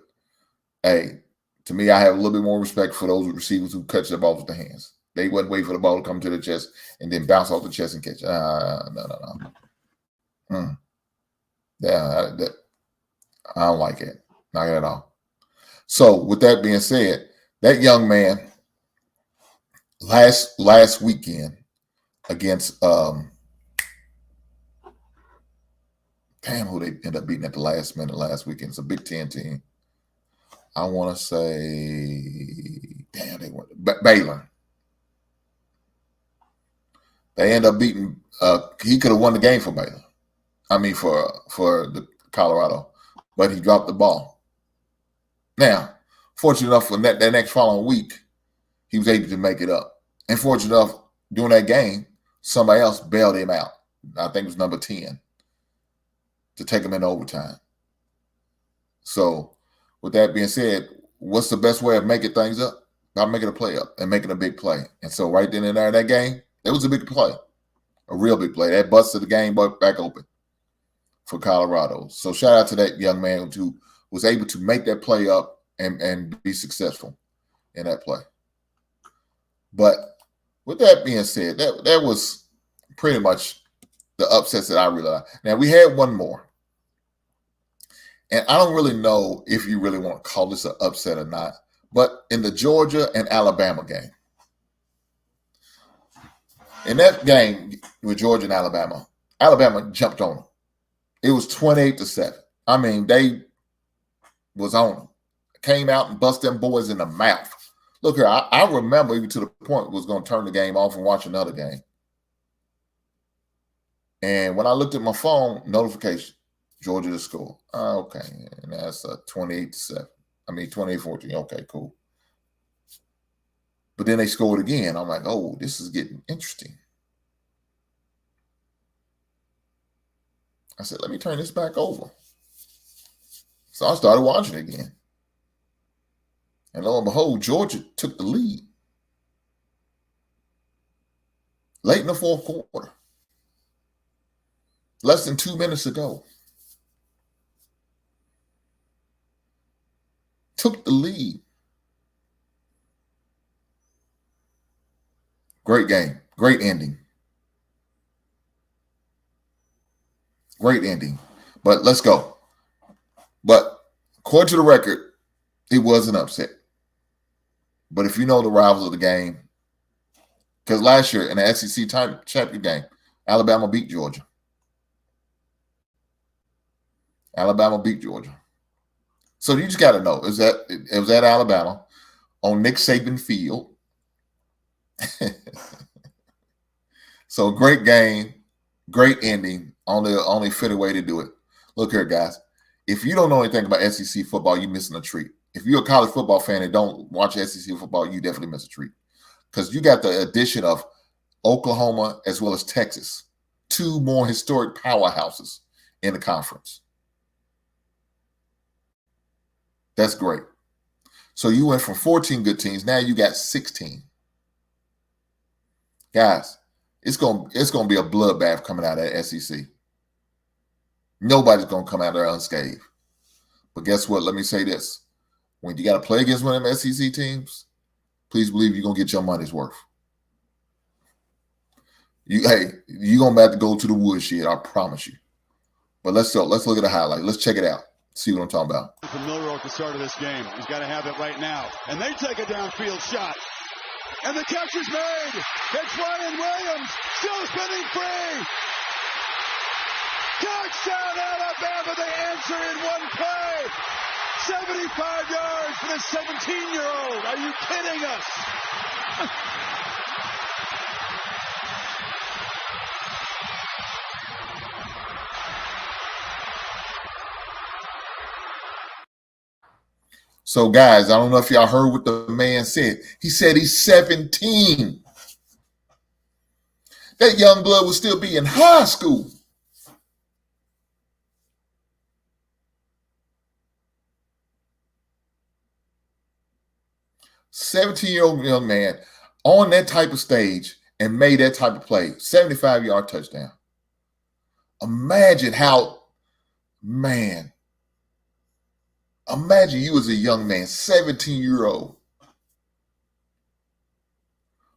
hey, to me, I have a little bit more respect for those receivers who catch the ball with the hands. They wouldn't wait for the ball to come to their chest and then bounce off the chest and catch it. No. Yeah, I don't like it. Not at all. So, with that being said, that young man last weekend against who they ended up beating at the last minute last weekend. It's a Big Ten team. I want to say, they went Baylor. They end up beating. He could have won the game for Baylor. I mean, for the Colorado, but he dropped the ball. Now, fortunate enough for that next following week, he was able to make it up. And fortunate enough, during that game, somebody else bailed him out. I think it was number 10 to take him into overtime. So, with that being said, what's the best way of making things up? By making a play up and making a big play. And so, right then and there in that game, it was a big play, a real big play. That busted the game back open for Colorado. So, shout out to that young man who was able to make that play up and be successful in that play. But with that being said, that was pretty much the upsets that I really like. Now, we had one more. And I don't really know if you really want to call this an upset or not, but in the Georgia and Alabama game, in that game with Georgia and Alabama jumped on them. It was 28-7. I mean, they was on them. Came out and bust them boys in the mouth. Look here, I remember even to the point it was going to turn the game off and watch another game. And when I looked at my phone, notification, Georgia to score. Okay, and that's a 28-7. I mean, 28-14. Okay, cool. But then they scored again. I'm like, oh, this is getting interesting. I said, let me turn this back over. So I started watching it again. And lo and behold, Georgia took the lead late in the fourth quarter. Less than 2 minutes ago. Took the lead. Great game. Great ending. Great ending. But let's go. But according to the record, it was an upset. But if you know the rivals of the game, because last year in the SEC championship game, Alabama beat Georgia. Alabama beat Georgia. So you just got to know, it was at Alabama on Nick Saban Field. So great game, great ending, only fitting way to do it. Look here, guys. If you don't know anything about SEC football, you're missing a treat. If you're a college football fan and don't watch SEC football, you definitely miss a treat. Because you got the addition of Oklahoma as well as Texas, two more historic powerhouses in the conference. That's great. So you went from 14 good teams, now you got 16. Guys, it's gonna be a bloodbath coming out of that SEC. Nobody's gonna come out there unscathed. But guess what? Let me say this. When you got to play against one of them SEC teams, please believe you're going to get your money's worth. You're going to have to go to the woodshed, I promise you. But let's look at the highlight. Let's check it out. See what I'm talking about. Familiar at the start of this game. He's got to have it right now. And they take a downfield shot. And the catch is made. It's Ryan Williams. Still spinning free. Touchdown Alabama. They answer in one play. 75 yards for the 17-year-old. Are you kidding us? So, guys, I don't know if y'all heard what the man said. He said he's 17. That young blood will still be in high school. "17-year-old young man on that type of stage and made that type of play, 75-yard touchdown." Imagine imagine you as a young man, 17-year-old,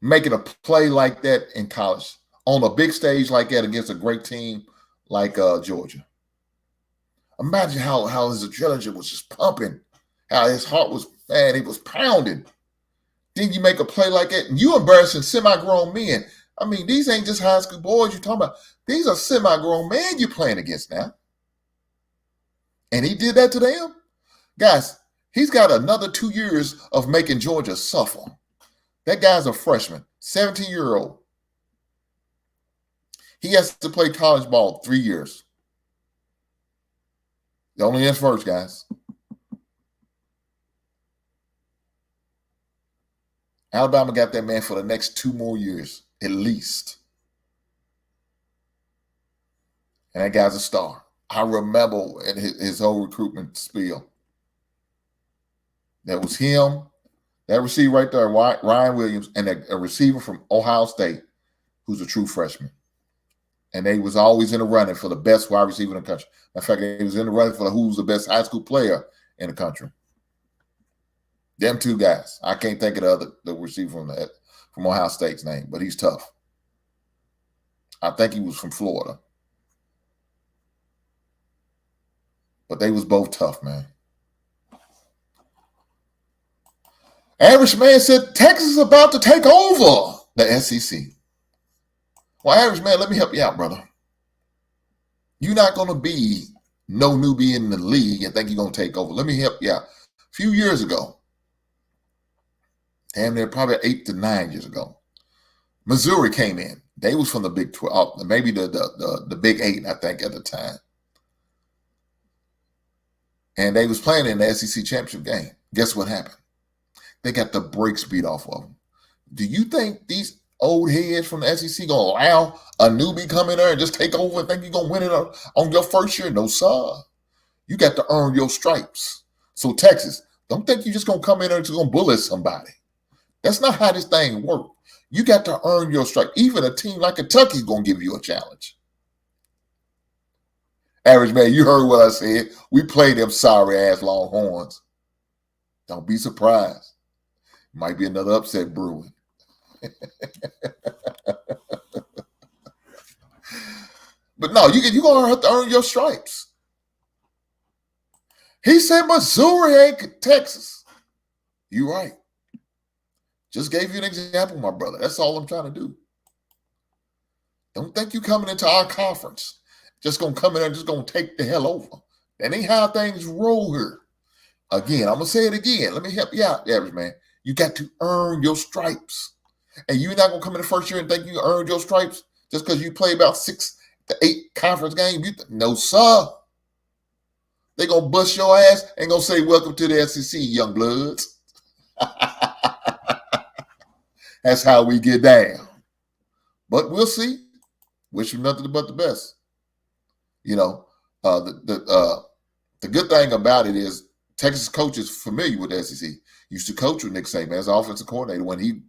making a play like that in college, on a big stage like that against a great team like Georgia. Imagine how his adrenaline was just pumping, how his heart was, man, it was pounding. Then you make a play like that, and you embarrassing semi-grown men. I mean, these ain't just high school boys you're talking about. These are semi-grown men you're playing against now. And he did that to them? Guys, he's got another 2 years of making Georgia suffer. That guy's a freshman, 17-year-old. He has to play college ball 3 years. It only ends first, guys. Alabama got that man for the next 2 more years, at least. And that guy's a star. I remember in his whole recruitment spiel. That was him, that receiver right there, Ryan Williams, and a receiver from Ohio State who's a true freshman. And they was always in the running for the best wide receiver in the country. In fact, they was in the running for who's the best high school player in the country. Them two guys. I can't think of the receiver from Ohio State's name, but he's tough. I think he was from Florida. But they was both tough, man. Average Man said Texas is about to take over the SEC. Well, Average Man, let me help you out, brother. You're not going to be no newbie in the league and think you're going to take over. Let me help you out. A few years ago, damn near probably 8 to 9 years ago, Missouri came in. They was from the Big 12, maybe the Big 8, I think, at the time. And they was playing in the SEC championship game. Guess what happened? They got the brakes beat off of them. Do you think these old heads from the SEC going to allow a newbie come in there and just take over and think you're going to win it on your first year? No, sir. You got to earn your stripes. So, Texas, don't think you're just going to come in there and just going to bully somebody. That's not how this thing works. You got to earn your stripes. Even a team like Kentucky is going to give you a challenge. Average Man, you heard what I said. We play them sorry-ass Longhorns. Don't be surprised. Might be another upset brewing. But no, you're going to have to earn your stripes. He said Missouri ain't Texas. You're right. Just gave you an example, my brother. That's all I'm trying to do. Don't think you coming into our conference just going to come in there and just going to take the hell over. That ain't how things roll here. Again, I'm going to say it again. Let me help you out, Average Man. You got to earn your stripes. And you're not going to come in the first year and think you earned your stripes just because you play about 6 to 8 conference games. No, sir. They're going to bust your ass and going to say, welcome to the SEC, young bloods. That's how we get down. But we'll see. Wish you nothing but the best. You know, the good thing about it is Texas coach is familiar with the SEC. Used to coach with Nick Saban as offensive coordinator when he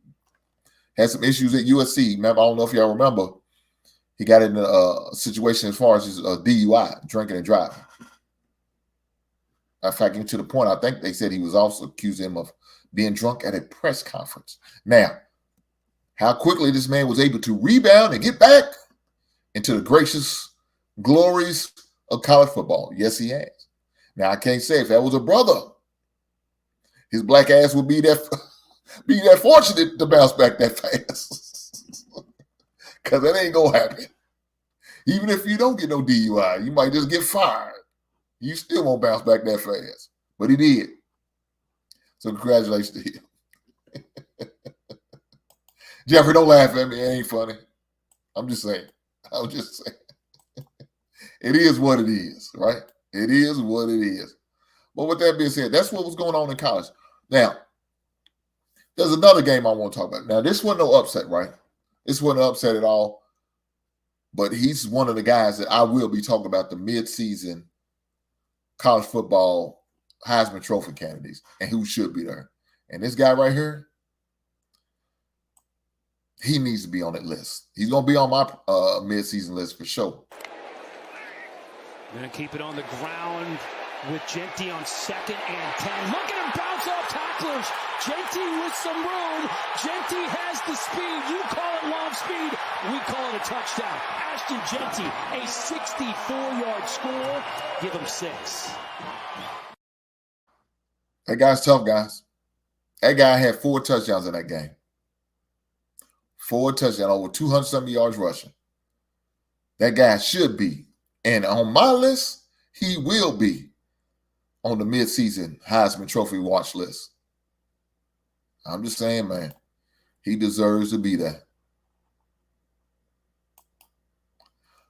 had some issues at USC. Remember, I don't know if y'all remember, he got in a situation as far as his DUI, drinking and driving. In fact, to the point, I think they said he was also accusing him of being drunk at a press conference. Now, how quickly this man was able to rebound and get back into the gracious glories of college football. Yes, he has. Now, I can't say if that was a brother, his black ass would be that fortunate to bounce back that fast. Because that ain't going to happen. Even if you don't get no DUI, you might just get fired. You still won't bounce back that fast. But he did. So congratulations to him. Jeffrey, don't laugh at me. It ain't funny. I'm just saying. It is what it is, right? It is what it is. But with that being said, that's what was going on in college. Now, there's another game I want to talk about. Now, this wasn't no upset, right? This wasn't an upset at all. But he's one of the guys that I will be talking about the mid-season college football Heisman Trophy candidates and who should be there. And this guy right here, he needs to be on that list. He's going to be on my mid-season list for sure. Going to keep it on the ground with Genty on 2nd and 10. Look at him bounce off tacklers. Genty with some room. Genty has the speed. You call it long speed. We call it a touchdown. Ashton Genty, a 64-yard score. Give him 6. That guy's tough, guys. That guy had 4 touchdowns in that game. 4 touchdowns, over 200-something yards rushing. That guy should be. And on my list, he will be on the midseason Heisman Trophy watch list. I'm just saying, man, he deserves to be there.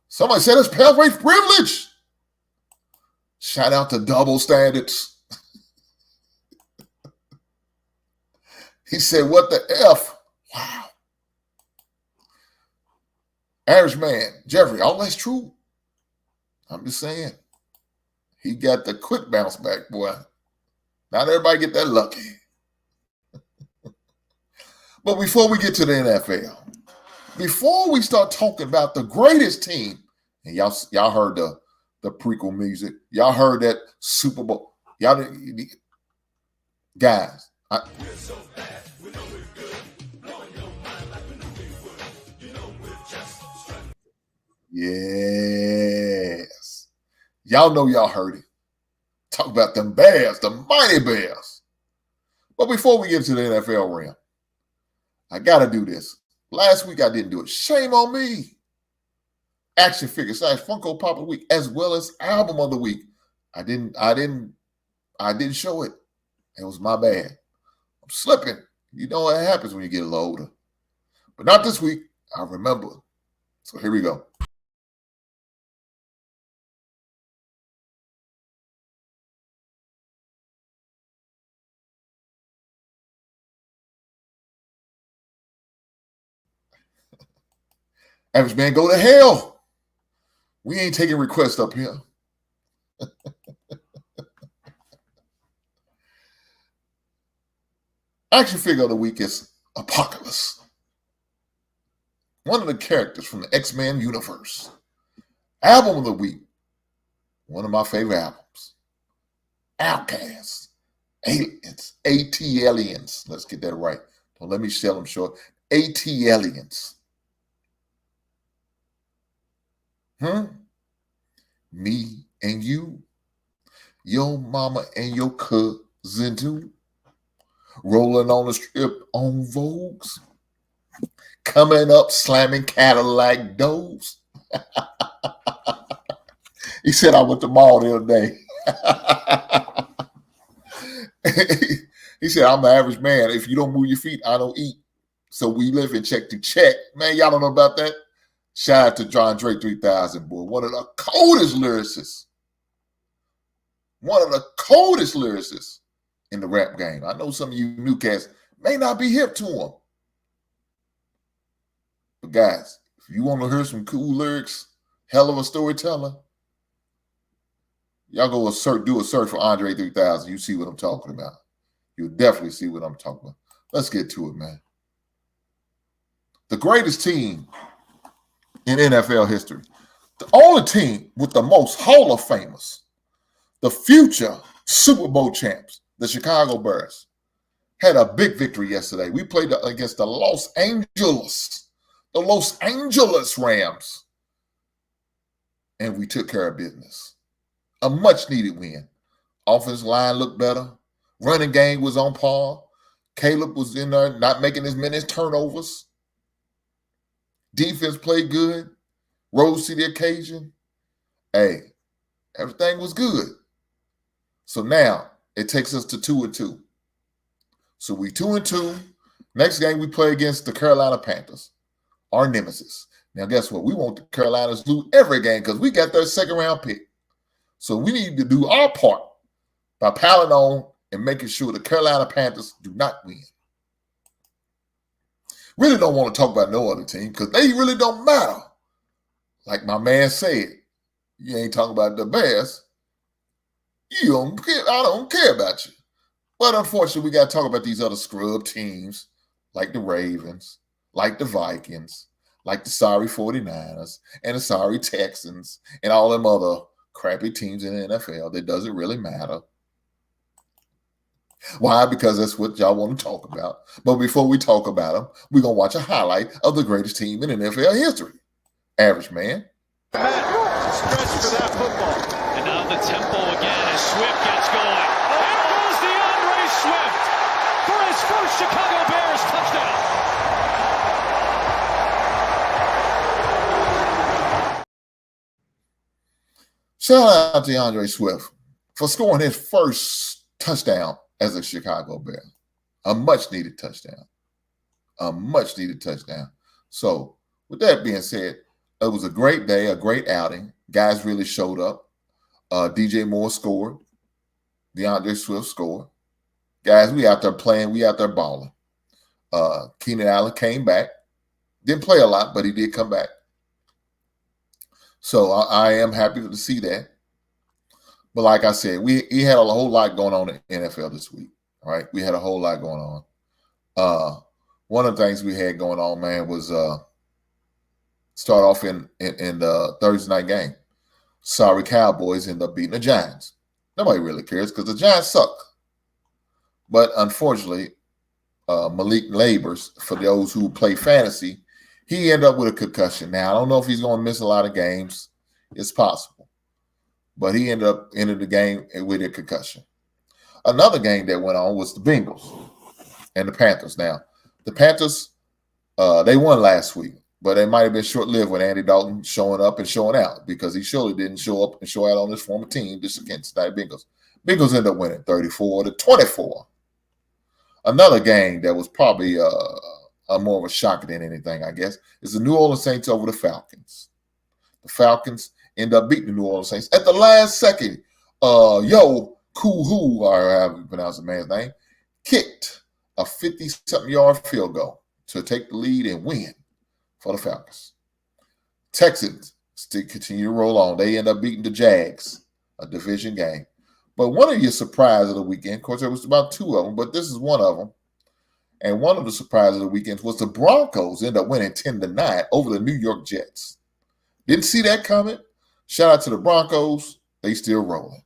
Somebody said it's pale-face privilege. Shout out to Double Standards. He said, what the F? Wow. Average Man, Jeffrey, all that's true. I'm just saying. He got the quick bounce back, boy. Not everybody get that lucky. But before we get to the NFL, before we start talking about the greatest team, and y'all heard the prequel music, y'all heard that Super Bowl, guys, We're so bad, we know we're good. Blowing your mind like we knew we would. You know we're just strutting. Yes. Y'all know y'all heard it. Talk about them Bears, the mighty Bears. But before we get to the NFL realm, I got to do this. Last week I didn't do it. Shame on me. Action figure / Funko Pop of the week, as well as album of the week. I didn't show it. It was my bad. I'm slipping. You know what happens when you get a little older. But not this week. I remember. So here we go. Average man, go to hell. We ain't taking requests up here. Action figure of the week is Apocalypse. One of the characters from the X-Men universe. Album of the week. One of my favorite albums. Outkast. ATLiens. ATLiens. Let's get that right. Don't let me sell them short. ATLiens. Me and you. Your mama and your cousin too. Rolling on the strip on Vogues. Coming up, slamming Cadillac doors. He said I went to the mall the other day. He said, I'm an average man. If you don't move your feet, I don't eat. So we live in check to check. Man, y'all don't know about that? Shout out to John Drake 3000, boy. One of the coldest lyricists. One of the coldest lyricists in the rap game. I know some of you new cats may not be hip to him. But guys, if you want to hear some cool lyrics, hell of a storyteller, y'all go do a search for Andre 3000. You see what I'm talking about. You'll definitely see what I'm talking about. Let's get to it, man. The greatest team in NFL history. The only team with the most Hall of Famers. The future Super Bowl champs, the Chicago Bears, had a big victory yesterday. We played against the Los Angeles Rams, and we took care of business. A much-needed win. Offensive line looked better. Running game was on par. Caleb was in there not making as many turnovers. Defense played good. Rose to the occasion. Hey, everything was good. So now it takes us to 2-2. So we 2-2. Next game we play against the Carolina Panthers, our nemesis. Now guess what? We want the Carolinas to lose every game because we got their second-round pick. So we need to do our part by piling on and making sure the Carolina Panthers do not win. Really don't want to talk about no other team because they really don't matter. Like my man said, you ain't talking about the Bears. I don't care about you. But unfortunately, we got to talk about these other scrub teams like the Ravens, like the Vikings, like the sorry 49ers, and the sorry Texans, and all them other crappy teams in the NFL that doesn't really matter. Why? Because that's what y'all want to talk about. But before we talk about them, we're going to watch a highlight of the greatest team in NFL history. Average man. Stretch for that football. And now the tempo again as Swift gets going. There goes DeAndre Swift for his first Chicago Bears touchdown. Shout out to DeAndre Swift for scoring his first touchdown as a Chicago Bear. A much-needed touchdown. A much-needed touchdown. So, with that being said, it was a great day, a great outing. Guys really showed up. DJ Moore scored. DeAndre Swift scored. Guys, we out there playing. We out there balling. Keenan Allen came back. Didn't play a lot, but he did come back. So I am happy to see that. But like I said, we had a whole lot going on in the NFL this week. All right, we had a whole lot going on. One of the things we had going on, man, was start off in the Thursday night game. Sorry, Cowboys end up beating the Giants. Nobody really cares because the Giants suck. But unfortunately, Malik Labors, for those who play fantasy, he ended up with a concussion. Now, I don't know if he's going to miss a lot of games. It's possible. But he ended up entering the game with a concussion. Another game that went on was the Bengals and the Panthers. Now, the Panthers, they won last week, but they might have been short-lived with Andy Dalton showing up and showing out because he surely didn't show up and show out on his former team just against the Bengals. Bengals ended up winning 34-24. Another game that was probably more of a shock than anything, I guess, is the New Orleans Saints over the Falcons. The Falcons end up beating the New Orleans Saints at the last second. Kuhu, or however you pronounce the man's name, kicked a 50-something yard field goal to take the lead and win for the Falcons. Texans still continue to roll on. They end up beating the Jags, a division game. But one of your surprises of the weekend, of course, there was about two of them, but this is one of them. And one of the surprises of the weekend was the Broncos end up winning 10-9 over the New York Jets. Didn't see that coming. Shout out to the Broncos. They still rolling.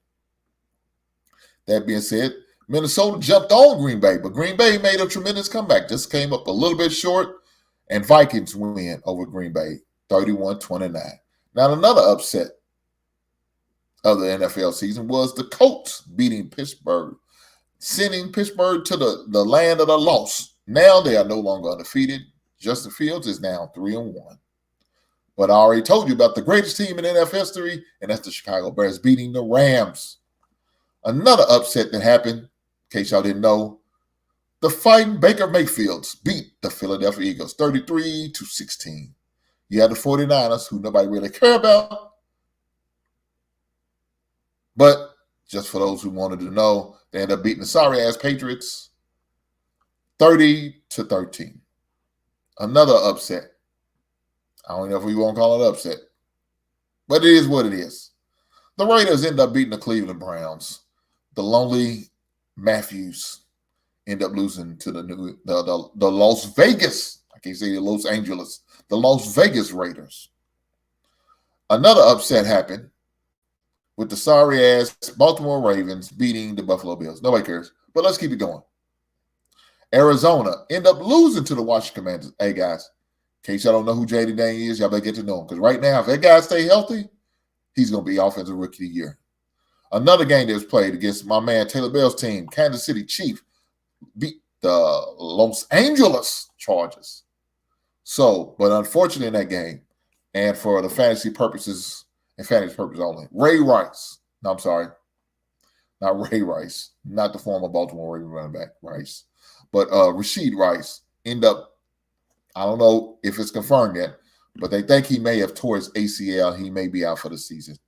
That being said, Minnesota jumped on Green Bay, but Green Bay made a tremendous comeback. Just came up a little bit short, and Vikings win over Green Bay, 31-29. Now, another upset of the NFL season was the Colts beating Pittsburgh, sending Pittsburgh to the land of the lost. Now they are no longer undefeated. Justin Fields is now 3-1. But I already told you about the greatest team in NFL history, and that's the Chicago Bears beating the Rams. Another upset that happened, in case y'all didn't know, the Fighting Baker Mayfields beat the Philadelphia Eagles 33-16. You had the 49ers, who nobody really care about. But just for those who wanted to know, they ended up beating the sorry-ass Patriots 30-13. Another upset. I don't know if we want to call it upset, but it is what it is. The Raiders end up beating the Cleveland Browns. The lonely Matthews end up losing to the Las Vegas. I can't say the Los Angeles. The Las Vegas Raiders. Another upset happened with the sorry-ass Baltimore Ravens beating the Buffalo Bills. Nobody cares, but let's keep it going. Arizona end up losing to the Washington Commanders. Hey, guys, in case y'all don't know who J.D. Daniels is, y'all better get to know him. Because right now, if that guy stay healthy, he's going to be Offensive Rookie of the Year. Another game that was played against my man Taylor Bell's team, Kansas City Chiefs, beat the Los Angeles Chargers. So, but unfortunately in that game, and for the fantasy purposes and fantasy purpose only, Ray Rice, no, I'm sorry, not Ray Rice, not the former Baltimore Ravens running back Rice, but Rashid Rice end up, I don't know if it's confirmed yet, but they think he may have tore his ACL. He may be out for the season.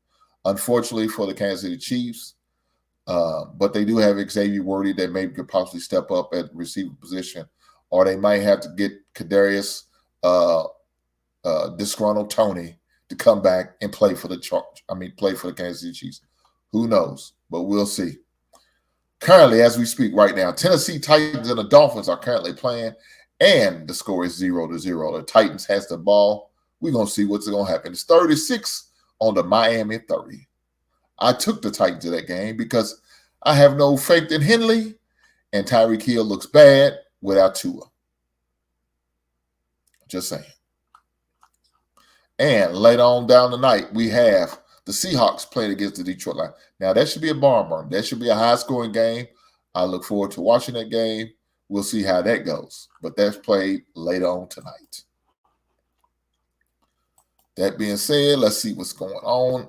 Unfortunately for the Kansas City Chiefs, but they do have Xavier Worthy that maybe could possibly step up at receiver position, or they might have to get Kadarius disgruntled Tony to come back and play for the Kansas City Chiefs. Who knows? But we'll see. Currently, as we speak right now, Tennessee Titans and the Dolphins are currently playing, and the score is 0-0. The Titans has the ball. We're going to see what's going to happen. It's 36 on the Miami 30. I took the Titans to that game because I have no faith in Henley, and Tyreek Hill looks bad without Tua. Just saying. And later on down the night, we have the Seahawks playing against the Detroit Lions. Now, that should be a barn burner. That should be a high-scoring game. I look forward to watching that game. We'll see how that goes. But that's played later on tonight. That being said, let's see what's going on.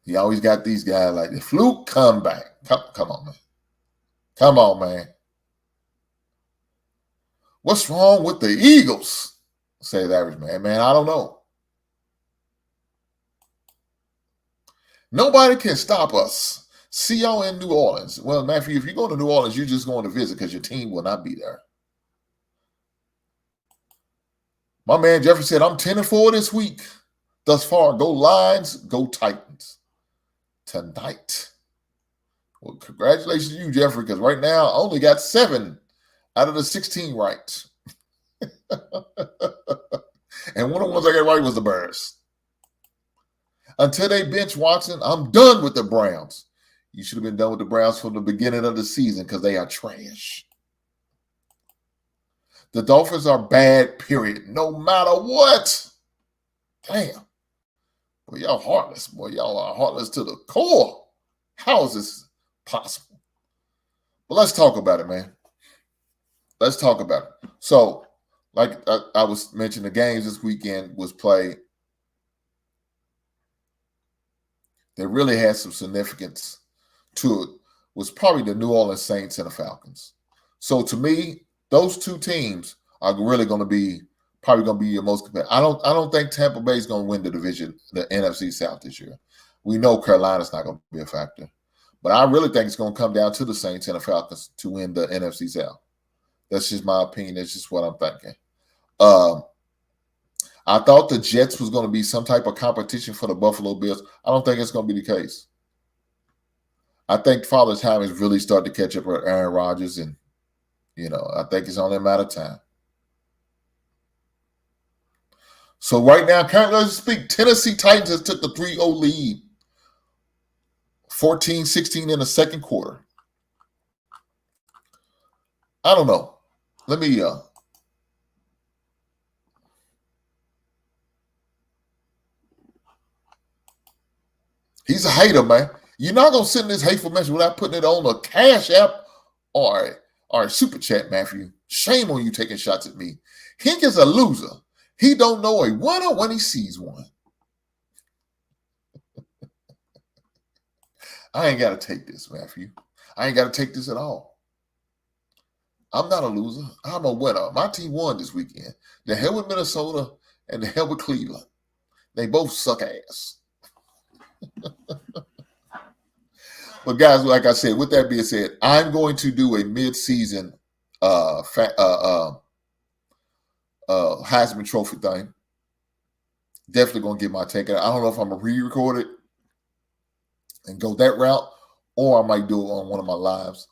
He always got these guys like the fluke comeback. Come on, man. Come on, man. What's wrong with the Eagles? Say the average man. Man, I don't know. Nobody can stop us. See y'all in New Orleans. Well, Matthew, if you go to New Orleans, you're just going to visit because your team will not be there. My man Jeffrey said, I'm 10-4 this week. Thus far, go Lions, go Titans. Tonight. Well, congratulations to you, Jeffrey, because right now I only got 7 out of the 16 right. And one of the ones I got right was the Bears. Until they bench Watson, I'm done with the Browns. You should have been done with the Browns from the beginning of the season because they are trash. The Dolphins are bad, period. No matter what. Damn. Boy, y'all heartless. Boy, y'all are heartless to the core. How is this possible? But let's talk about it, man. Let's talk about it. So, like I was mentioning, the games this weekend was played. That really had some significance to it was probably the New Orleans Saints and the Falcons. So to me, those two teams are really going to be probably going to be your most competitive. I don't think Tampa Bay is going to win the division, the NFC South this year. We know Carolina's not going to be a factor, but I really think it's going to come down to the Saints and the Falcons to win the NFC South. That's just my opinion. That's just what I'm thinking. I thought the Jets was going to be some type of competition for the Buffalo Bills. I don't think it's going to be the case. I think Father Time has really started to catch up with Aaron Rodgers, and I think it's only a matter of time. So right now, currently, let's speak. Tennessee Titans has took the 3-0 lead, 14-16 in the second quarter. I don't know. Let me he's a hater, man. You're not going to send this hateful message without putting it on a Cash App or a Super Chat, Matthew. Shame on you taking shots at me. Hink is a loser. He don't know a winner when he sees one. I ain't got to take this, Matthew. I ain't got to take this at all. I'm not a loser. I'm a winner. My team won this weekend. The hell with Minnesota and the hell with Cleveland. They both suck ass. But guys, like I said, with that being said, I'm going to do a mid-season Heisman Trophy thing. Definitely going to get my take. I don't know if I'm going to re-record it and go that route, or I might do it on one of my lives.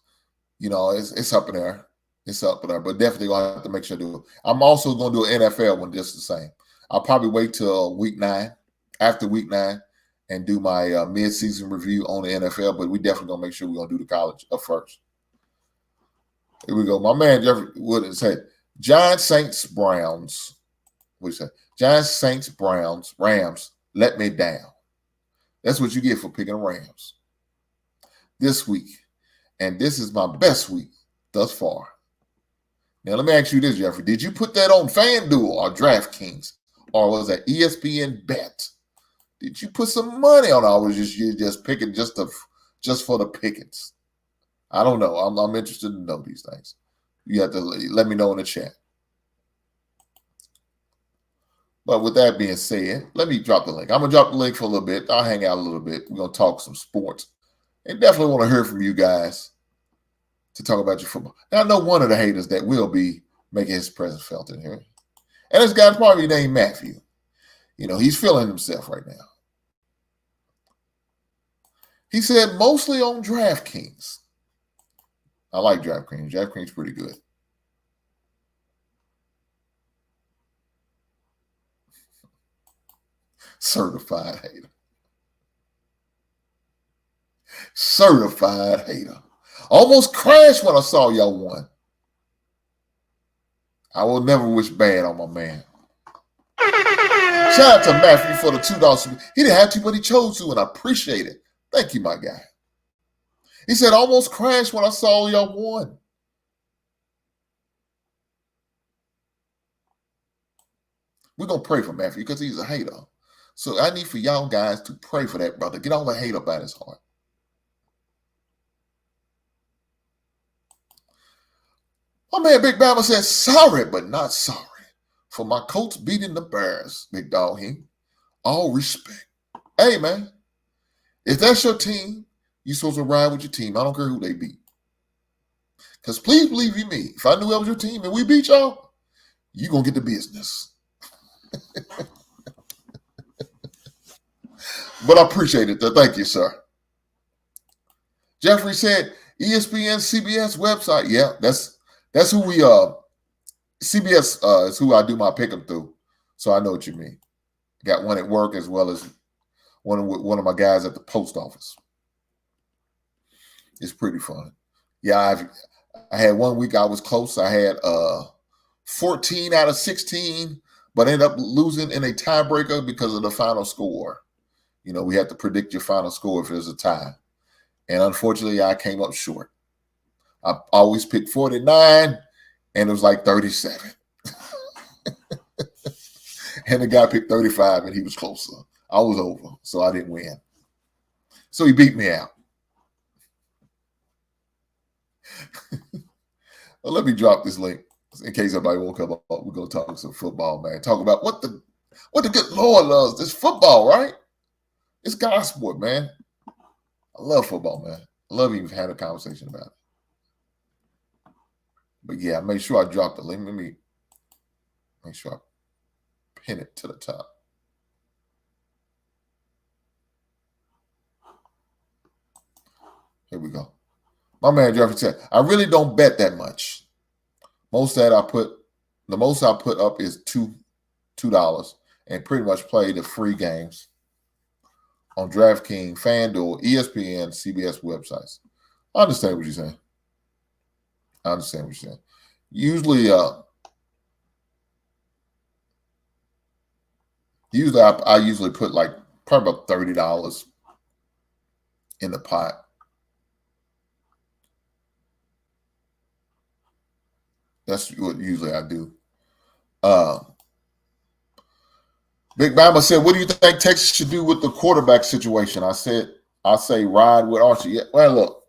It's up in there. It's up in there, but definitely going to have to make sure I do it. I'm also going to do an NFL one just the same. I'll probably wait till week 9, after week 9, and do my mid-season review on the NFL, but we definitely going to make sure we're going to do the college up first. Here we go. My man Jeffrey Wood said, Giants, Saints, Browns. What do you say? Giants, Saints, Browns, Rams, let me down. That's what you get for picking the Rams this week. And this is my best week thus far. Now, let me ask you this, Jeffrey. Did you put that on FanDuel or DraftKings? Or was that ESPN Bet? Did you put some money on it, or was you just picking just for the pickings? I don't know. I'm interested to know these things. You have to let me know in the chat. But with that being said, let me drop the link. I'm going to drop the link for a little bit. I'll hang out a little bit. We're going to talk some sports. And definitely want to hear from you guys to talk about your football. Now, I know one of the haters that will be making his presence felt in here. And this guy's probably named Matthew. He's feeling himself right now. He said mostly on DraftKings. I like DraftKings. DraftKings pretty good. Certified hater. Certified hater. Almost crashed when I saw y'all won. I will never wish bad on my man. Shout out to Matthew for the $2. He didn't have to, but he chose to, and I appreciate it. Thank you, my guy. He said, almost crashed when I saw y'all won. We're going to pray for Matthew because he's a hater. So I need for y'all guys to pray for that brother. Get all the hate up out his heart. My man Big Bama says, sorry, but not sorry for my Colts beating the Bears, big dog. All respect. Hey, man, if that's your team, you're supposed to ride with your team. I don't care who they beat. Because please believe you me, if I knew that was your team and we beat y'all, you're going to get the business. But I appreciate it. Thank you, sir. Jeffrey said, ESPN, CBS website. Yeah, that's who we CBS is who I do my pick 'em through. So I know what you mean. Got one at work as well as one of my guys at the post office. It's pretty fun. Yeah, I had 1 week I was close. I had 14 out of 16, but ended up losing in a tiebreaker because of the final score. You know, we have to predict your final score if there's a tie. And unfortunately, I came up short. I always picked 49, and it was like 37. And the guy picked 35, and he was closer. I was over, so I didn't win. So he beat me out. Well, let me drop this link in case somebody won't come up. We're going to talk some football, man. Talk about what the good Lord loves. This football, right? It's God's sport, man. I love football, man. I love even having a conversation about it. But yeah, make sure I drop the link. Let me make sure I pin it to the top. Here we go. My man Jeffrey said, I really don't bet that much. The most I put up is $2 and pretty much play the free games on DraftKings, FanDuel, ESPN, CBS websites. I understand what you're saying. Usually I usually put like probably about $30 in the pot. That's what usually I do. Big Bama said, what do you think Texas should do with the quarterback situation? I say ride with Archie. Yeah, well, look,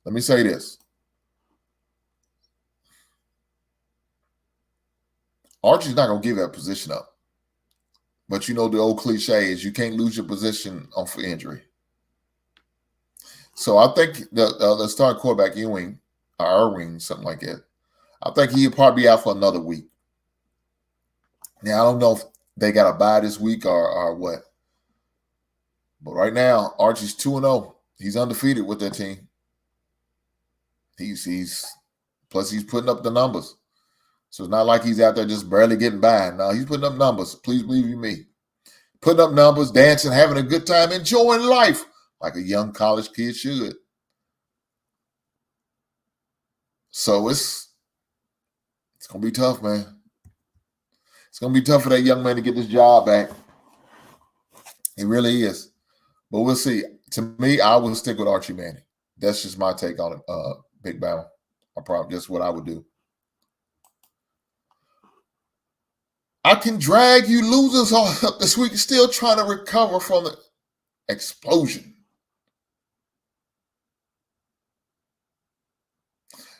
let me say this. Archie's not going to give that position up. But you know the old cliche is you can't lose your position for injury. So I think the starting quarterback, Irwin, something like that, I think he'll probably be out for another week. Now, I don't know if they got a bye this week or what. But right now, Archie's 2-0. He's undefeated with that team. He's putting up the numbers. So it's not like he's out there just barely getting by. No, he's putting up numbers. Please believe you me. Putting up numbers, dancing, having a good time, enjoying life like a young college kid should. So it's going to be tough, man. It's going to be tough for that young man to get this job back. It really is. But we'll see. To me, I will stick with Archie Manning. That's just my take on it, Big Battle. Just what I would do. I can drag you losers all up this week, still trying to recover from the explosion.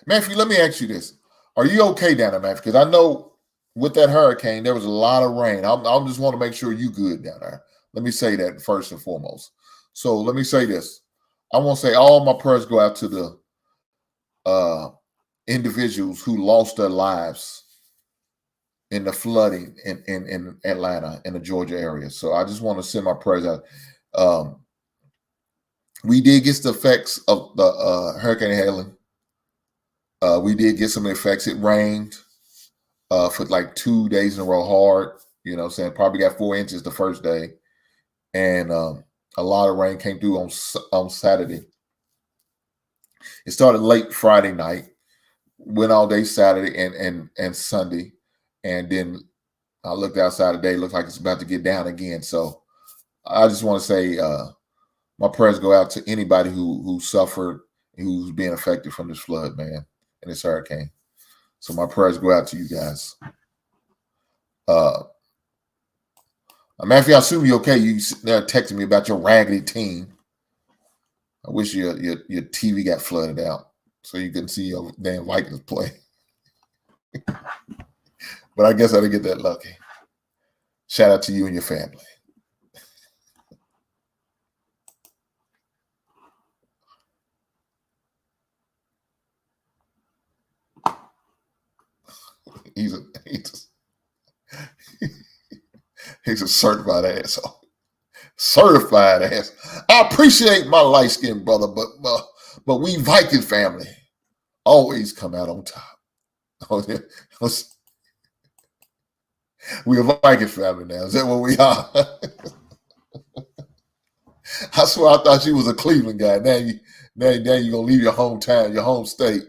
Matthew, let me ask you this. Are you okay down there, Matthew? Because I know with that hurricane, there was a lot of rain. I just want to make sure you good down there. Let me say that first and foremost. So let me say this. I want to say all my prayers go out to the individuals who lost their lives in the flooding in Atlanta, in the Georgia area. So I just want to send my prayers out. We did get the effects of the Hurricane Helen. We did get some effects. It rained for like 2 days in a row hard. You know what I'm saying? Probably got 4 inches the first day. And a lot of rain came through on Saturday. It started late Friday night, went all day Saturday and Sunday. And then I looked outside today, looked like it's about to get down again. So I just want to say my prayers go out to anybody who suffered, who's being affected from this flood, man, and this hurricane. So my prayers go out to you guys. Matthew, I assume you're okay. You sitting there texting me about your raggedy team. I wish your TV got flooded out so you couldn't see your damn Vikings play. But I guess I didn't get that lucky. Shout out to you and your family. He's a certified asshole. Certified ass. I appreciate my light-skinned brother, but we Viking family always come out on top. We're a Viking family now. Is that what we are? I swear I thought you was a Cleveland guy. Now you're gonna leave your hometown, your home state,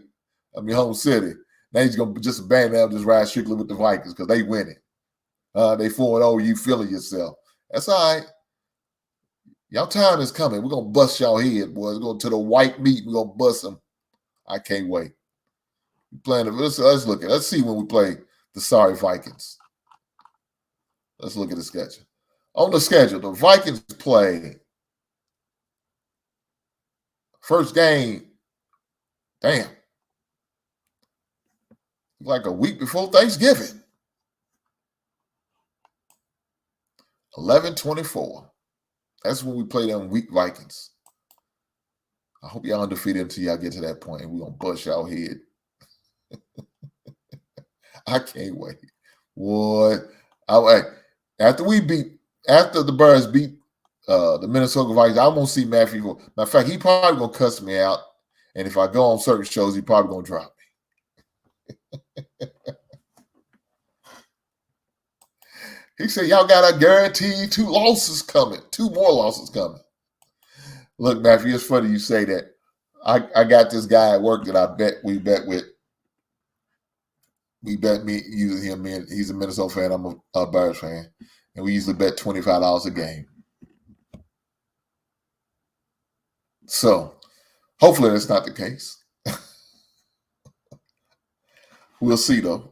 your home city. Now you're gonna just abandon them, just ride strictly with the Vikings because they winning. They 4-0, you feeling yourself. That's all right. Y'all time is coming. We're gonna bust y'all head, boys. We're going to the white meat. We're gonna bust them. I can't wait. Let's look at. Let's see when we play the sorry Vikings. Let's look at the schedule. On the schedule, the Vikings play first game. Damn. Like a week before Thanksgiving. 11-24. That's when we play them weak Vikings. I hope y'all undefeated until y'all get to that point, and we're going to bust y'all head. I can't wait. Boy, after the Bears beat the Minnesota Vikings, I won't see Matthew. Matter of fact, he probably going to cuss me out, and if I go on certain shows, he probably going to drop me. He said, y'all got a guaranteed 2 losses coming, 2 more losses coming. Look, Matthew, it's funny you say that. I got this guy at work that we bet with. We bet me using him. He's a Minnesota fan. I'm a Bears fan. And we usually bet $25 a game. So, hopefully that's not the case. We'll see, though.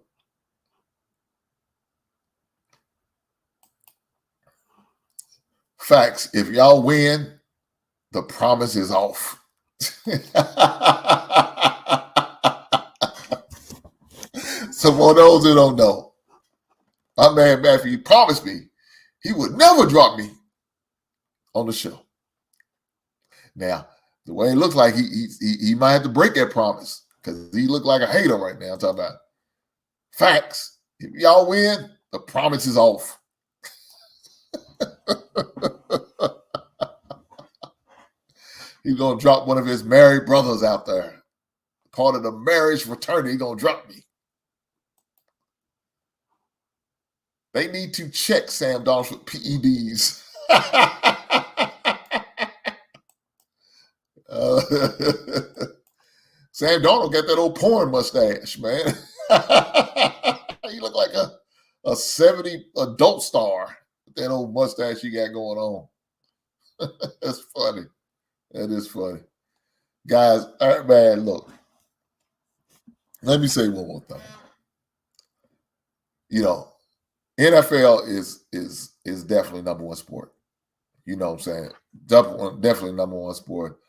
Facts. If y'all win, the promise is off. So for those who don't know, my man Matthew promised me he would never drop me on the show. Now, the way it looks like he might have to break that promise because he looked like a hater right now. I'm talking about facts. If y'all win, the promise is off. He's going to drop one of his married brothers out there. Part of the marriage fraternity, he's going to drop me. They need to check Sam Darnold with PEDs. Sam Darnold got that old porn mustache, man. He look like a 70 adult star with that old mustache you got going on. That's funny. That is funny. Guys, man, look. Let me say one more thing. You know, NFL is definitely number one sport. You know what I'm saying? Definitely number one sport.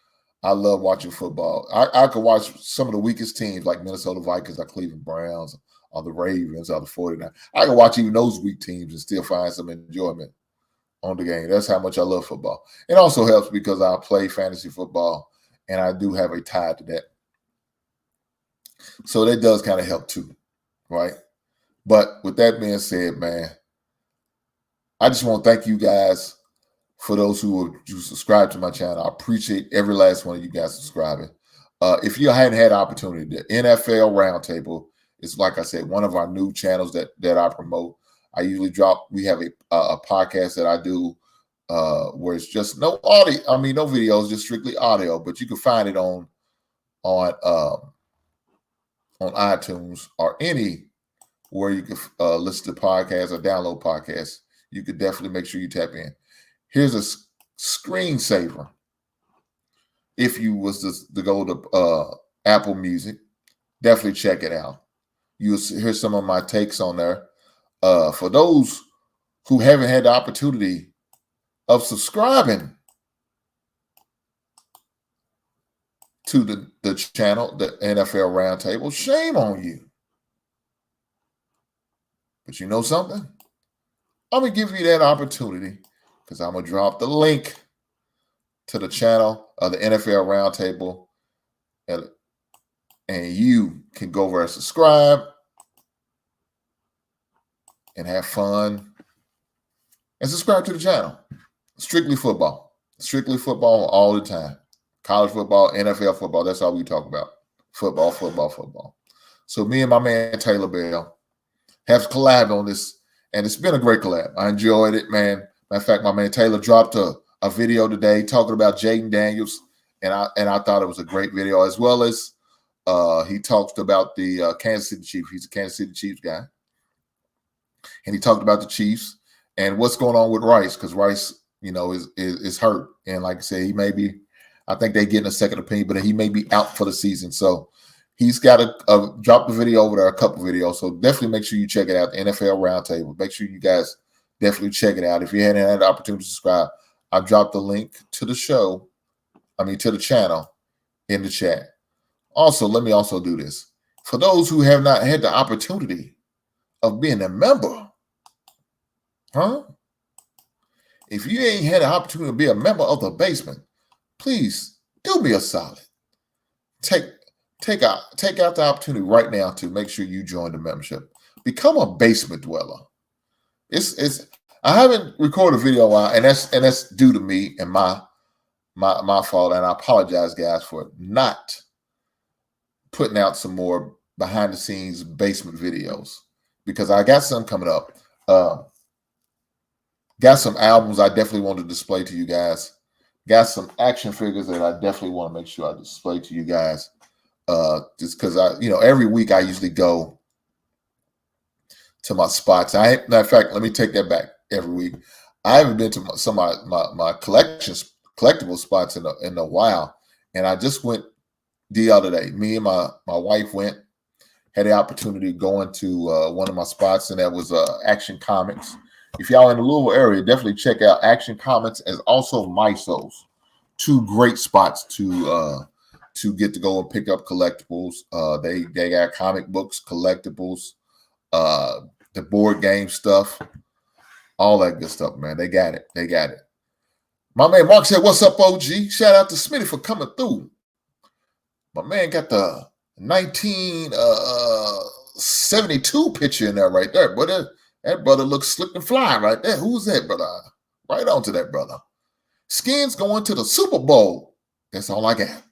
I love watching football. I could watch some of the weakest teams like Minnesota Vikings or Cleveland Browns or the Ravens or the 49ers. I can watch even those weak teams and still find some enjoyment on the game. That's how much I love football. It also helps because I play fantasy football and I do have a tie to that. So that does kind of help too, right? But with that being said, man, I just want to thank you guys for those who subscribe to my channel. I appreciate every last one of you guys subscribing. If you hadn't had the opportunity, the NFL Roundtable is, like I said, one of our new channels that I promote. I usually we have a podcast that I do where it's just no audio. I mean, no videos, just strictly audio. But you can find it on iTunes or any where you can listen to podcasts or download podcasts. You could definitely make sure you tap in. Here's a screensaver. If you was to go to Apple Music, definitely check it out. You'll hear some of my takes on there. For those who haven't had the opportunity of subscribing to the channel, the NFL Roundtable, shame on you. But you know something? I'm going to give you that opportunity because I'm going to drop the link to the channel of the NFL Roundtable, and you can go over and subscribe and have fun and subscribe to the channel. Strictly football all the time. College football, NFL football, that's all we talk about. Football. So me and my man Taylor Bell have collabed on this, and it's been a great collab. I enjoyed it, man. Matter of fact, my man Taylor dropped a a video today talking about Jaden Daniels, and I thought it was a great video, as well as he talked about the Kansas City Chiefs. He's a Kansas City Chiefs guy, and he talked about the Chiefs and what's going on with Rice, because Rice, is hurt, and like I said, he may be. I think they're getting a second opinion, but he may be out for the season. So he's got to drop the video over there, a couple videos. So definitely make sure you check it out, the NFL Roundtable. Make sure you guys definitely check it out. If you hadn't had the opportunity to subscribe, I've dropped the link to the to the channel in the chat. Also, let me also do this. For those who have not had the opportunity of being a member, if you ain't had an opportunity to be a member of the basement, please do me a solid. Take out the opportunity right now to make sure you join the membership. Become a basement dweller. I haven't recorded a video in a while, and that's due to me and my fault, and I apologize, guys, for not putting out some more behind the scenes basement videos, because I got some coming up. Got some albums I definitely want to display to you guys. Got some action figures that I definitely want to make sure I display to you guys. Just because every week I usually go to my spots. Matter of fact, let me take that back. Every week, I haven't been to some of my collectible spots in a while, and I just went the other day. Me and my wife had the opportunity to go into one of my spots, and that was Action Comics. If y'all in the Louisville area, definitely check out Action Comics and also MySo's. Two great spots to get to go and pick up collectibles. They got comic books, collectibles, the board game stuff, all that good stuff, man. They got it. My man Mark said, "What's up, OG?" Shout out to Smitty for coming through. My man got the 1972 picture in there right there, but that brother looks slick and fly right there. Who's that, brother? Right on to that, brother. Skins going to the Super Bowl. That's all I got.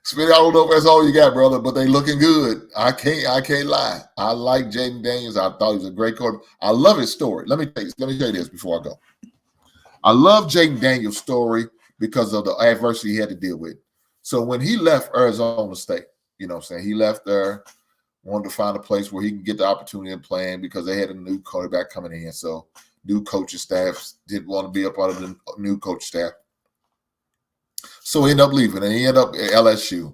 Smitty, I don't know if that's all you got, brother, but they looking good. I can't lie. I like Jaden Daniels. I thought he was a great quarterback. I love his story. Let me tell you this before I go. I love Jaden Daniels' story because of the adversity he had to deal with. So when he left Arizona State, he left there, wanted to find a place where he can get the opportunity of playing because they had a new quarterback coming in. So new coaching staff didn't want to be a part of the new coach staff. So he ended up leaving, and he ended up at LSU.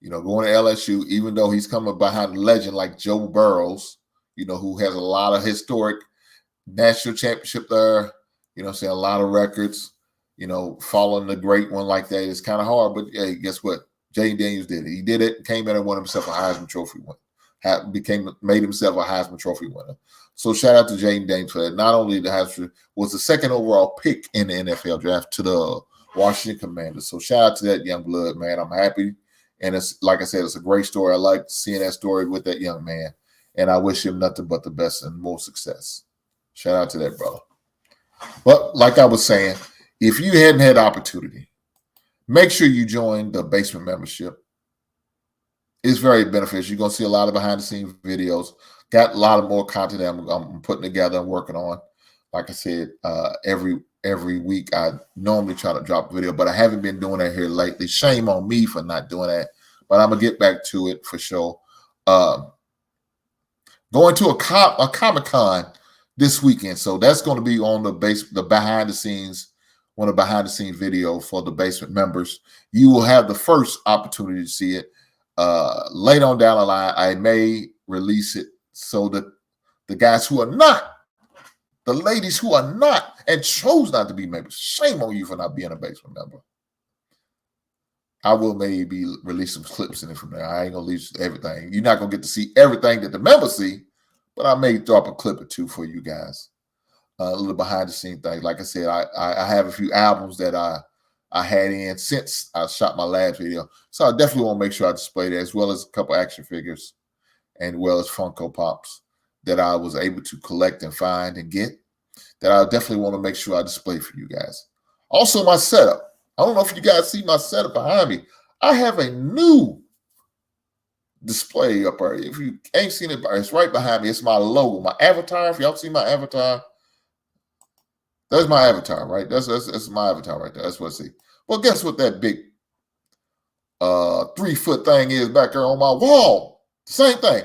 Going to LSU, even though he's coming behind a legend like Joe Burrows, who has a lot of historic national championship there, a lot of records, following the great one like that is kind of hard. But hey, guess what? Jaden Daniels did it. He did it, came in and won himself a Heisman Trophy winner. Made himself a Heisman Trophy winner. So shout out to Jaden Daniels for that. Not only the Heisman, was the second overall pick in the NFL draft to the Washington Commanders. So shout out to that young blood, man. I'm happy. And it's like I said, it's a great story. I like seeing that story with that young man. And I wish him nothing but the best and more success. Shout out to that brother. But like I was saying, if you hadn't had the opportunity, make sure you join the basement membership. It's very beneficial. You're going to see a lot of behind-the-scenes videos. Got a lot of more content that I'm putting together and working on. Like I said, every week I normally try to drop a video, but I haven't been doing that here lately. Shame on me for not doing that, but I'm going to get back to it for sure. Going to a Comic-Con this weekend, so that's going to be on the behind-the-scenes, one of the behind-the-scenes video for the basement members. You will have the first opportunity to see it. Later on down the line, I may release it so that the guys who are not, the ladies who are not and chose not to be members, shame on you for not being a basement member. I will maybe release some clips in it from there. I ain't going to release everything. You're not going to get to see everything that the members see, but I may drop a clip or two for you guys. A little behind the scene thing. Like I said, I have a few albums that I had in since I shot my last video. So I definitely want to make sure I display that, as well as a couple action figures and well as Funko Pops that I was able to collect and find and get, that I definitely want to make sure I display for you guys. Also, my setup. I don't know if you guys see my setup behind me. I have a new display up there. If you ain't seen it, it's right behind me. It's my logo, my avatar. If y'all see my avatar, That's my avatar, right? That's my avatar right there. That's what I see. Well, guess what that big 3-foot thing is back there on my wall? Same thing.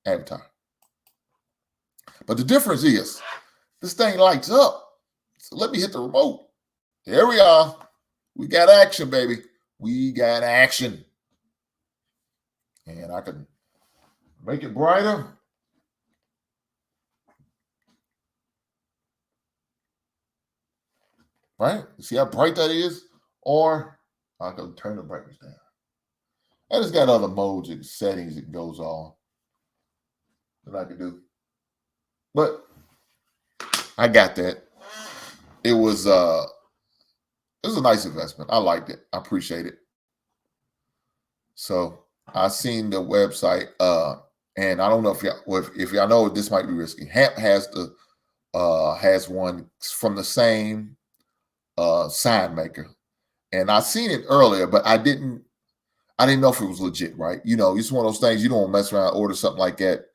Avatar. But the difference is this thing lights up. So let me hit the remote. There we are. We got action, baby. We got action. And I can make it brighter. Right? See how bright that is? Or I can turn the brightness down. And it's got other modes and settings it goes on that I can do. But I got that. It was a nice investment. I liked it. I appreciate it. So I seen the website, and I don't know if y'all know this might be risky. Hamp has one from the same sign maker, and I seen it earlier, but I didn't know if it was legit, right? You know, it's one of those things you don't want to mess around, order something like that,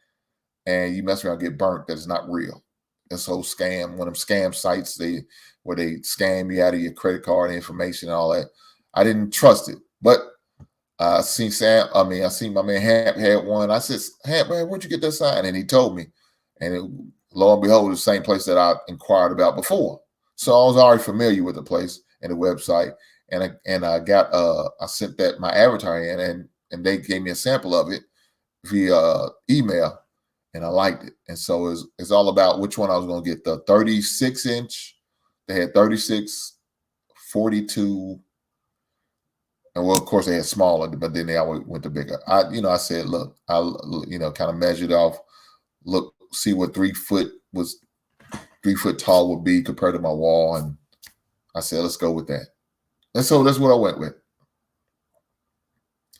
and you mess around, get burnt. That is not real. And so one of them scam sites where they scam you out of your credit card information and all that. I didn't trust it, but I seen my man Hamp had one. I said, Hamp, man, where'd you get that sign? And he told me, and lo and behold, it's the same place that I inquired about before. So I was already familiar with the place and the website, and I got I sent that my avatar in, and they gave me a sample of it via email, and I liked it. And so it's all about which one I was going to get. The 36-inch, they had 36, 42, and well, of course they had smaller, but then they always went to bigger. I said, look, I kind of measured off, see what 3 foot tall would be compared to my wall, and I said, let's go with that. And so that's what I went with.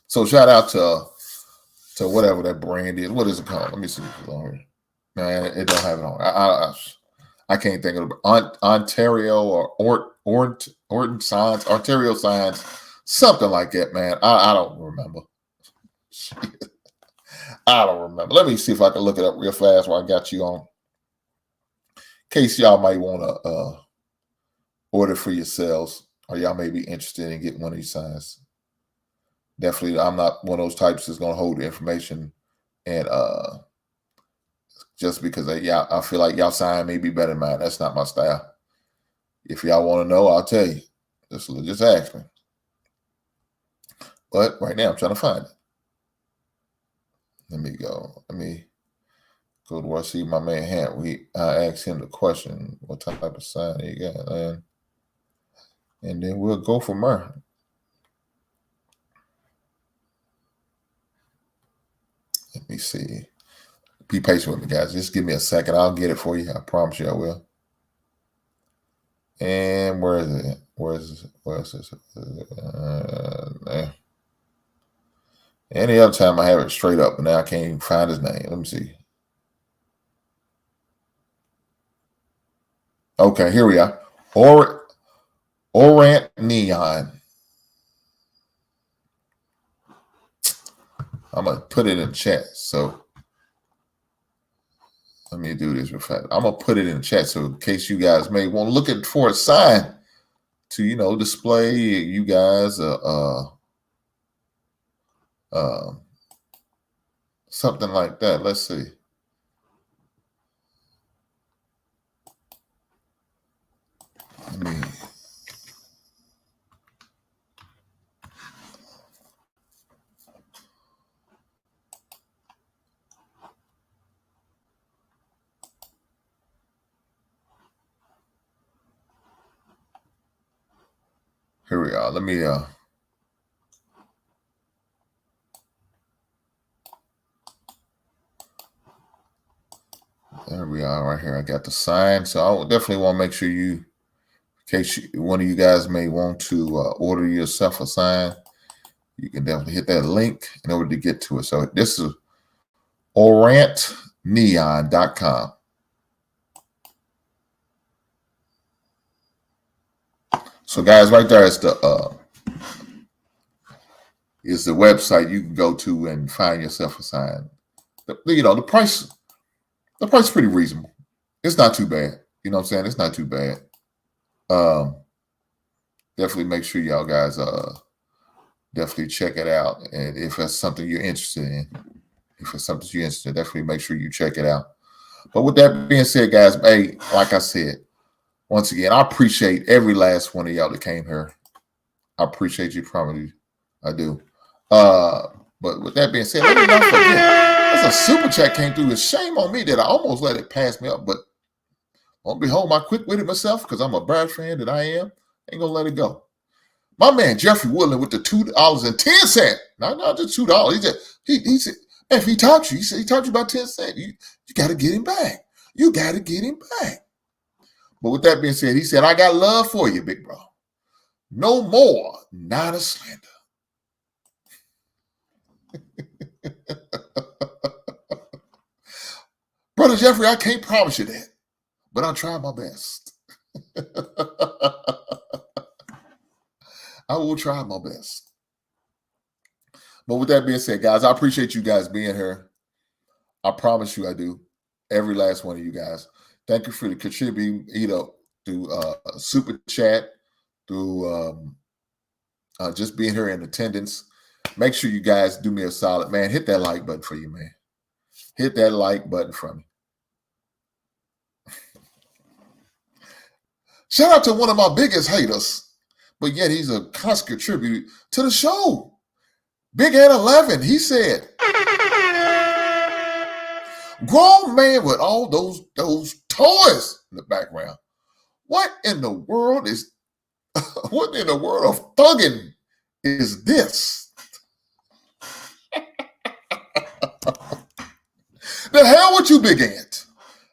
So shout out to whatever that brand is. What is it called? Let me see if it's on here. Man, it don't have it on. I can't think of it. Ontario or Orton Signs, Ontario Signs, something like that, man. I don't remember. I don't remember. Let me see if I can look it up real fast while I got you on. In case y'all might want to order for yourselves, or y'all may be interested in getting one of these signs. Definitely, I'm not one of those types that's going to hold the information and just because I feel like y'all sign may be better than mine. That's not my style. If y'all want to know, I'll tell you. Just ask me. But right now, I'm trying to find it. Let me go to where I see my man Hamp. I asked him the question, what type of sign he got, and then we'll go from there. Let me see. Be patient with me, guys. Just give me a second. I'll get it for you. I promise you I will. And where is it? Where is this? Any other time I have it straight up, but now I can't even find his name. Let me see. Okay, here we are. Orant Neon. I'm going to put it in chat. So let me do this real fast. I'm going to put it in chat so in case you guys may want to look for a sign to, display you guys something like that. Let's see. Here we are. Let me there we are right here. I got the sign. So I definitely want to make sure in case one of you guys may want to order yourself a sign, you can definitely hit that link in order to get to it. So this is orantneon.com. So guys, right there is the website you can go to and find yourself a sign. The price is pretty reasonable. It's not too bad. You know what I'm saying? It's not too bad. Definitely make sure y'all guys definitely check it out. And if that's something you're interested in, definitely make sure you check it out. But with that being said, guys, hey, like I said, once again, I appreciate every last one of y'all that came here. I appreciate you, probably. I do. But with that being said, let me not forget. There's a super chat came through. It's shame on me that I almost let it pass me up, but on behold, I quick with it myself because I'm a Brad fan that I am. Ain't gonna let it go. My man Jeffrey Woodland with the $2.10. Not just $2. He said, if he taught you, he said he taught you about 10 cents. You got to get him back. You got to get him back. But with that being said, he said, I got love for you, big bro. No more, not a slander. Brother Jeffrey, I can't promise you that, but I'll try my best. I will try my best. But with that being said, guys, I appreciate you guys being here. I promise you I do. Every last one of you guys. Thank you for the contributing, through Super Chat, through just being here in attendance. Make sure you guys do me a solid, man. Hit that like button for you, man. Hit that like button for me. Shout out to one of my biggest haters, but yet he's a constant contributor to the show. Big Ant 11, he said, grown man with all those toys in the background. What in the world of thugging is this? The hell with you, Big Ant.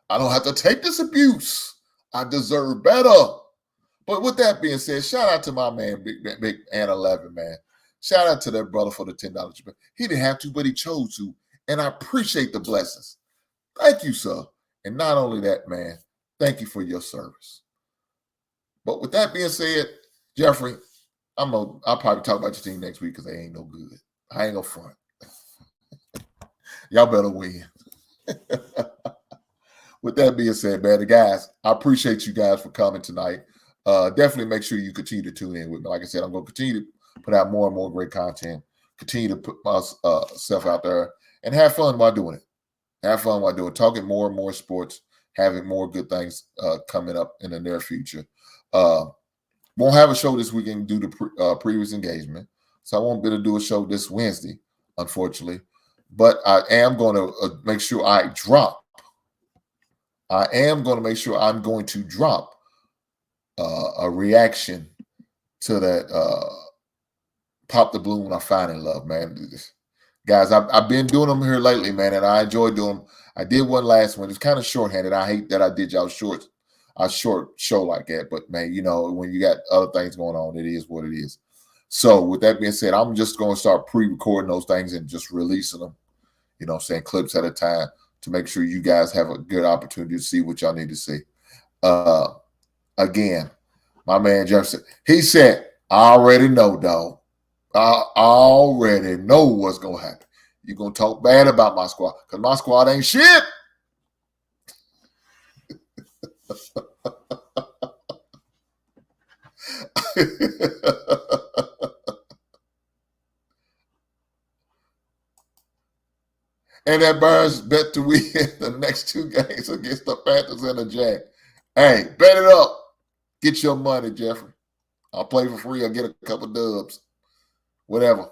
I don't have to take this abuse. I deserve better. But with that being said, shout out to my man, Big Ant 11, man. Shout out to that brother for the $10. He didn't have to, but he chose to. And I appreciate the blessings. Thank you, sir. And not only that, man, thank you for your service. But with that being said, Jeffrey, I'll probably talk about your team next week because they ain't no good. I ain't no front. Y'all better win. With that being said, man, guys, I appreciate you guys for coming tonight. Definitely make sure you continue to tune in with me. Like I said, I'm going to continue to put out more and more great content, continue to put myself out there, and have fun while doing it. Have fun while doing it. Talking more and more sports, having more good things coming up in the near future. Won't have a show this weekend due to previous engagement, so I won't be able to do a show this Wednesday, unfortunately. But I am going to make sure I drop. I am going to make sure I'm going to drop a reaction to that Pop the Balloon I Find in Love, man. Guys, I've been doing them here lately, man, and I enjoy doing them. I did one last one. It's kind of shorthanded. I hate that I did y'all a short show like that. But, man, when you got other things going on, it is what it is. So, with that being said, I'm just going to start pre-recording those things and just releasing them, clips at a time to make sure you guys have a good opportunity to see what y'all need to see. Again, my man Jefferson, he said, I already know, dog. I already know what's going to happen. You're going to talk bad about my squad because my squad ain't shit. And that Bears bet to win the next two games against the Panthers and the Jags. Hey, bet it up. Get your money, Jeffrey. I'll play for free. I'll get a couple dubs. Whatever.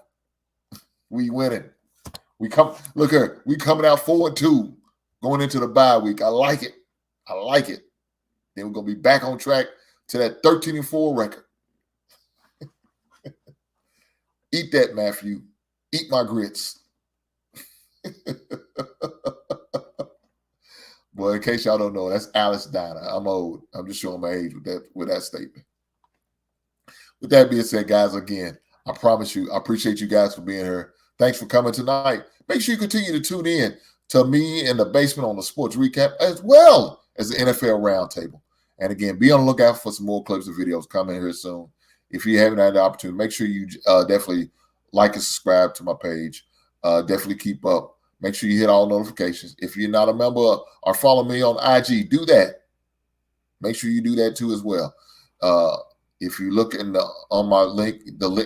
We winning. Look here. We coming out 4-2 going into the bye week. I like it. Then we're going to be back on track to that 13-4 record. Eat that, Matthew. Eat my grits. Boy, in case y'all don't know, that's Alice Diner. I'm old. I'm just showing my age with that statement. With that being said, guys, again, I promise you, I appreciate you guys for being here. Thanks for coming tonight. Make sure you continue to tune in to me in the basement on the sports recap as well as the NFL roundtable. And again, be on the lookout for some more clips and videos coming here soon. If you haven't had the opportunity, make sure you definitely like and subscribe to my page. Definitely keep up. Make sure you hit all notifications. If you're not a member or follow me on IG, do that. Make sure you do that too as well. If you look on my link,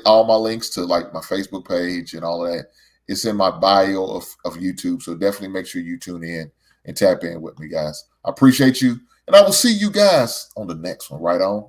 all my links to like my Facebook page and all of that, it's in my bio of YouTube. So definitely make sure you tune in and tap in with me, guys. I appreciate you. And I will see you guys on the next one. Right on.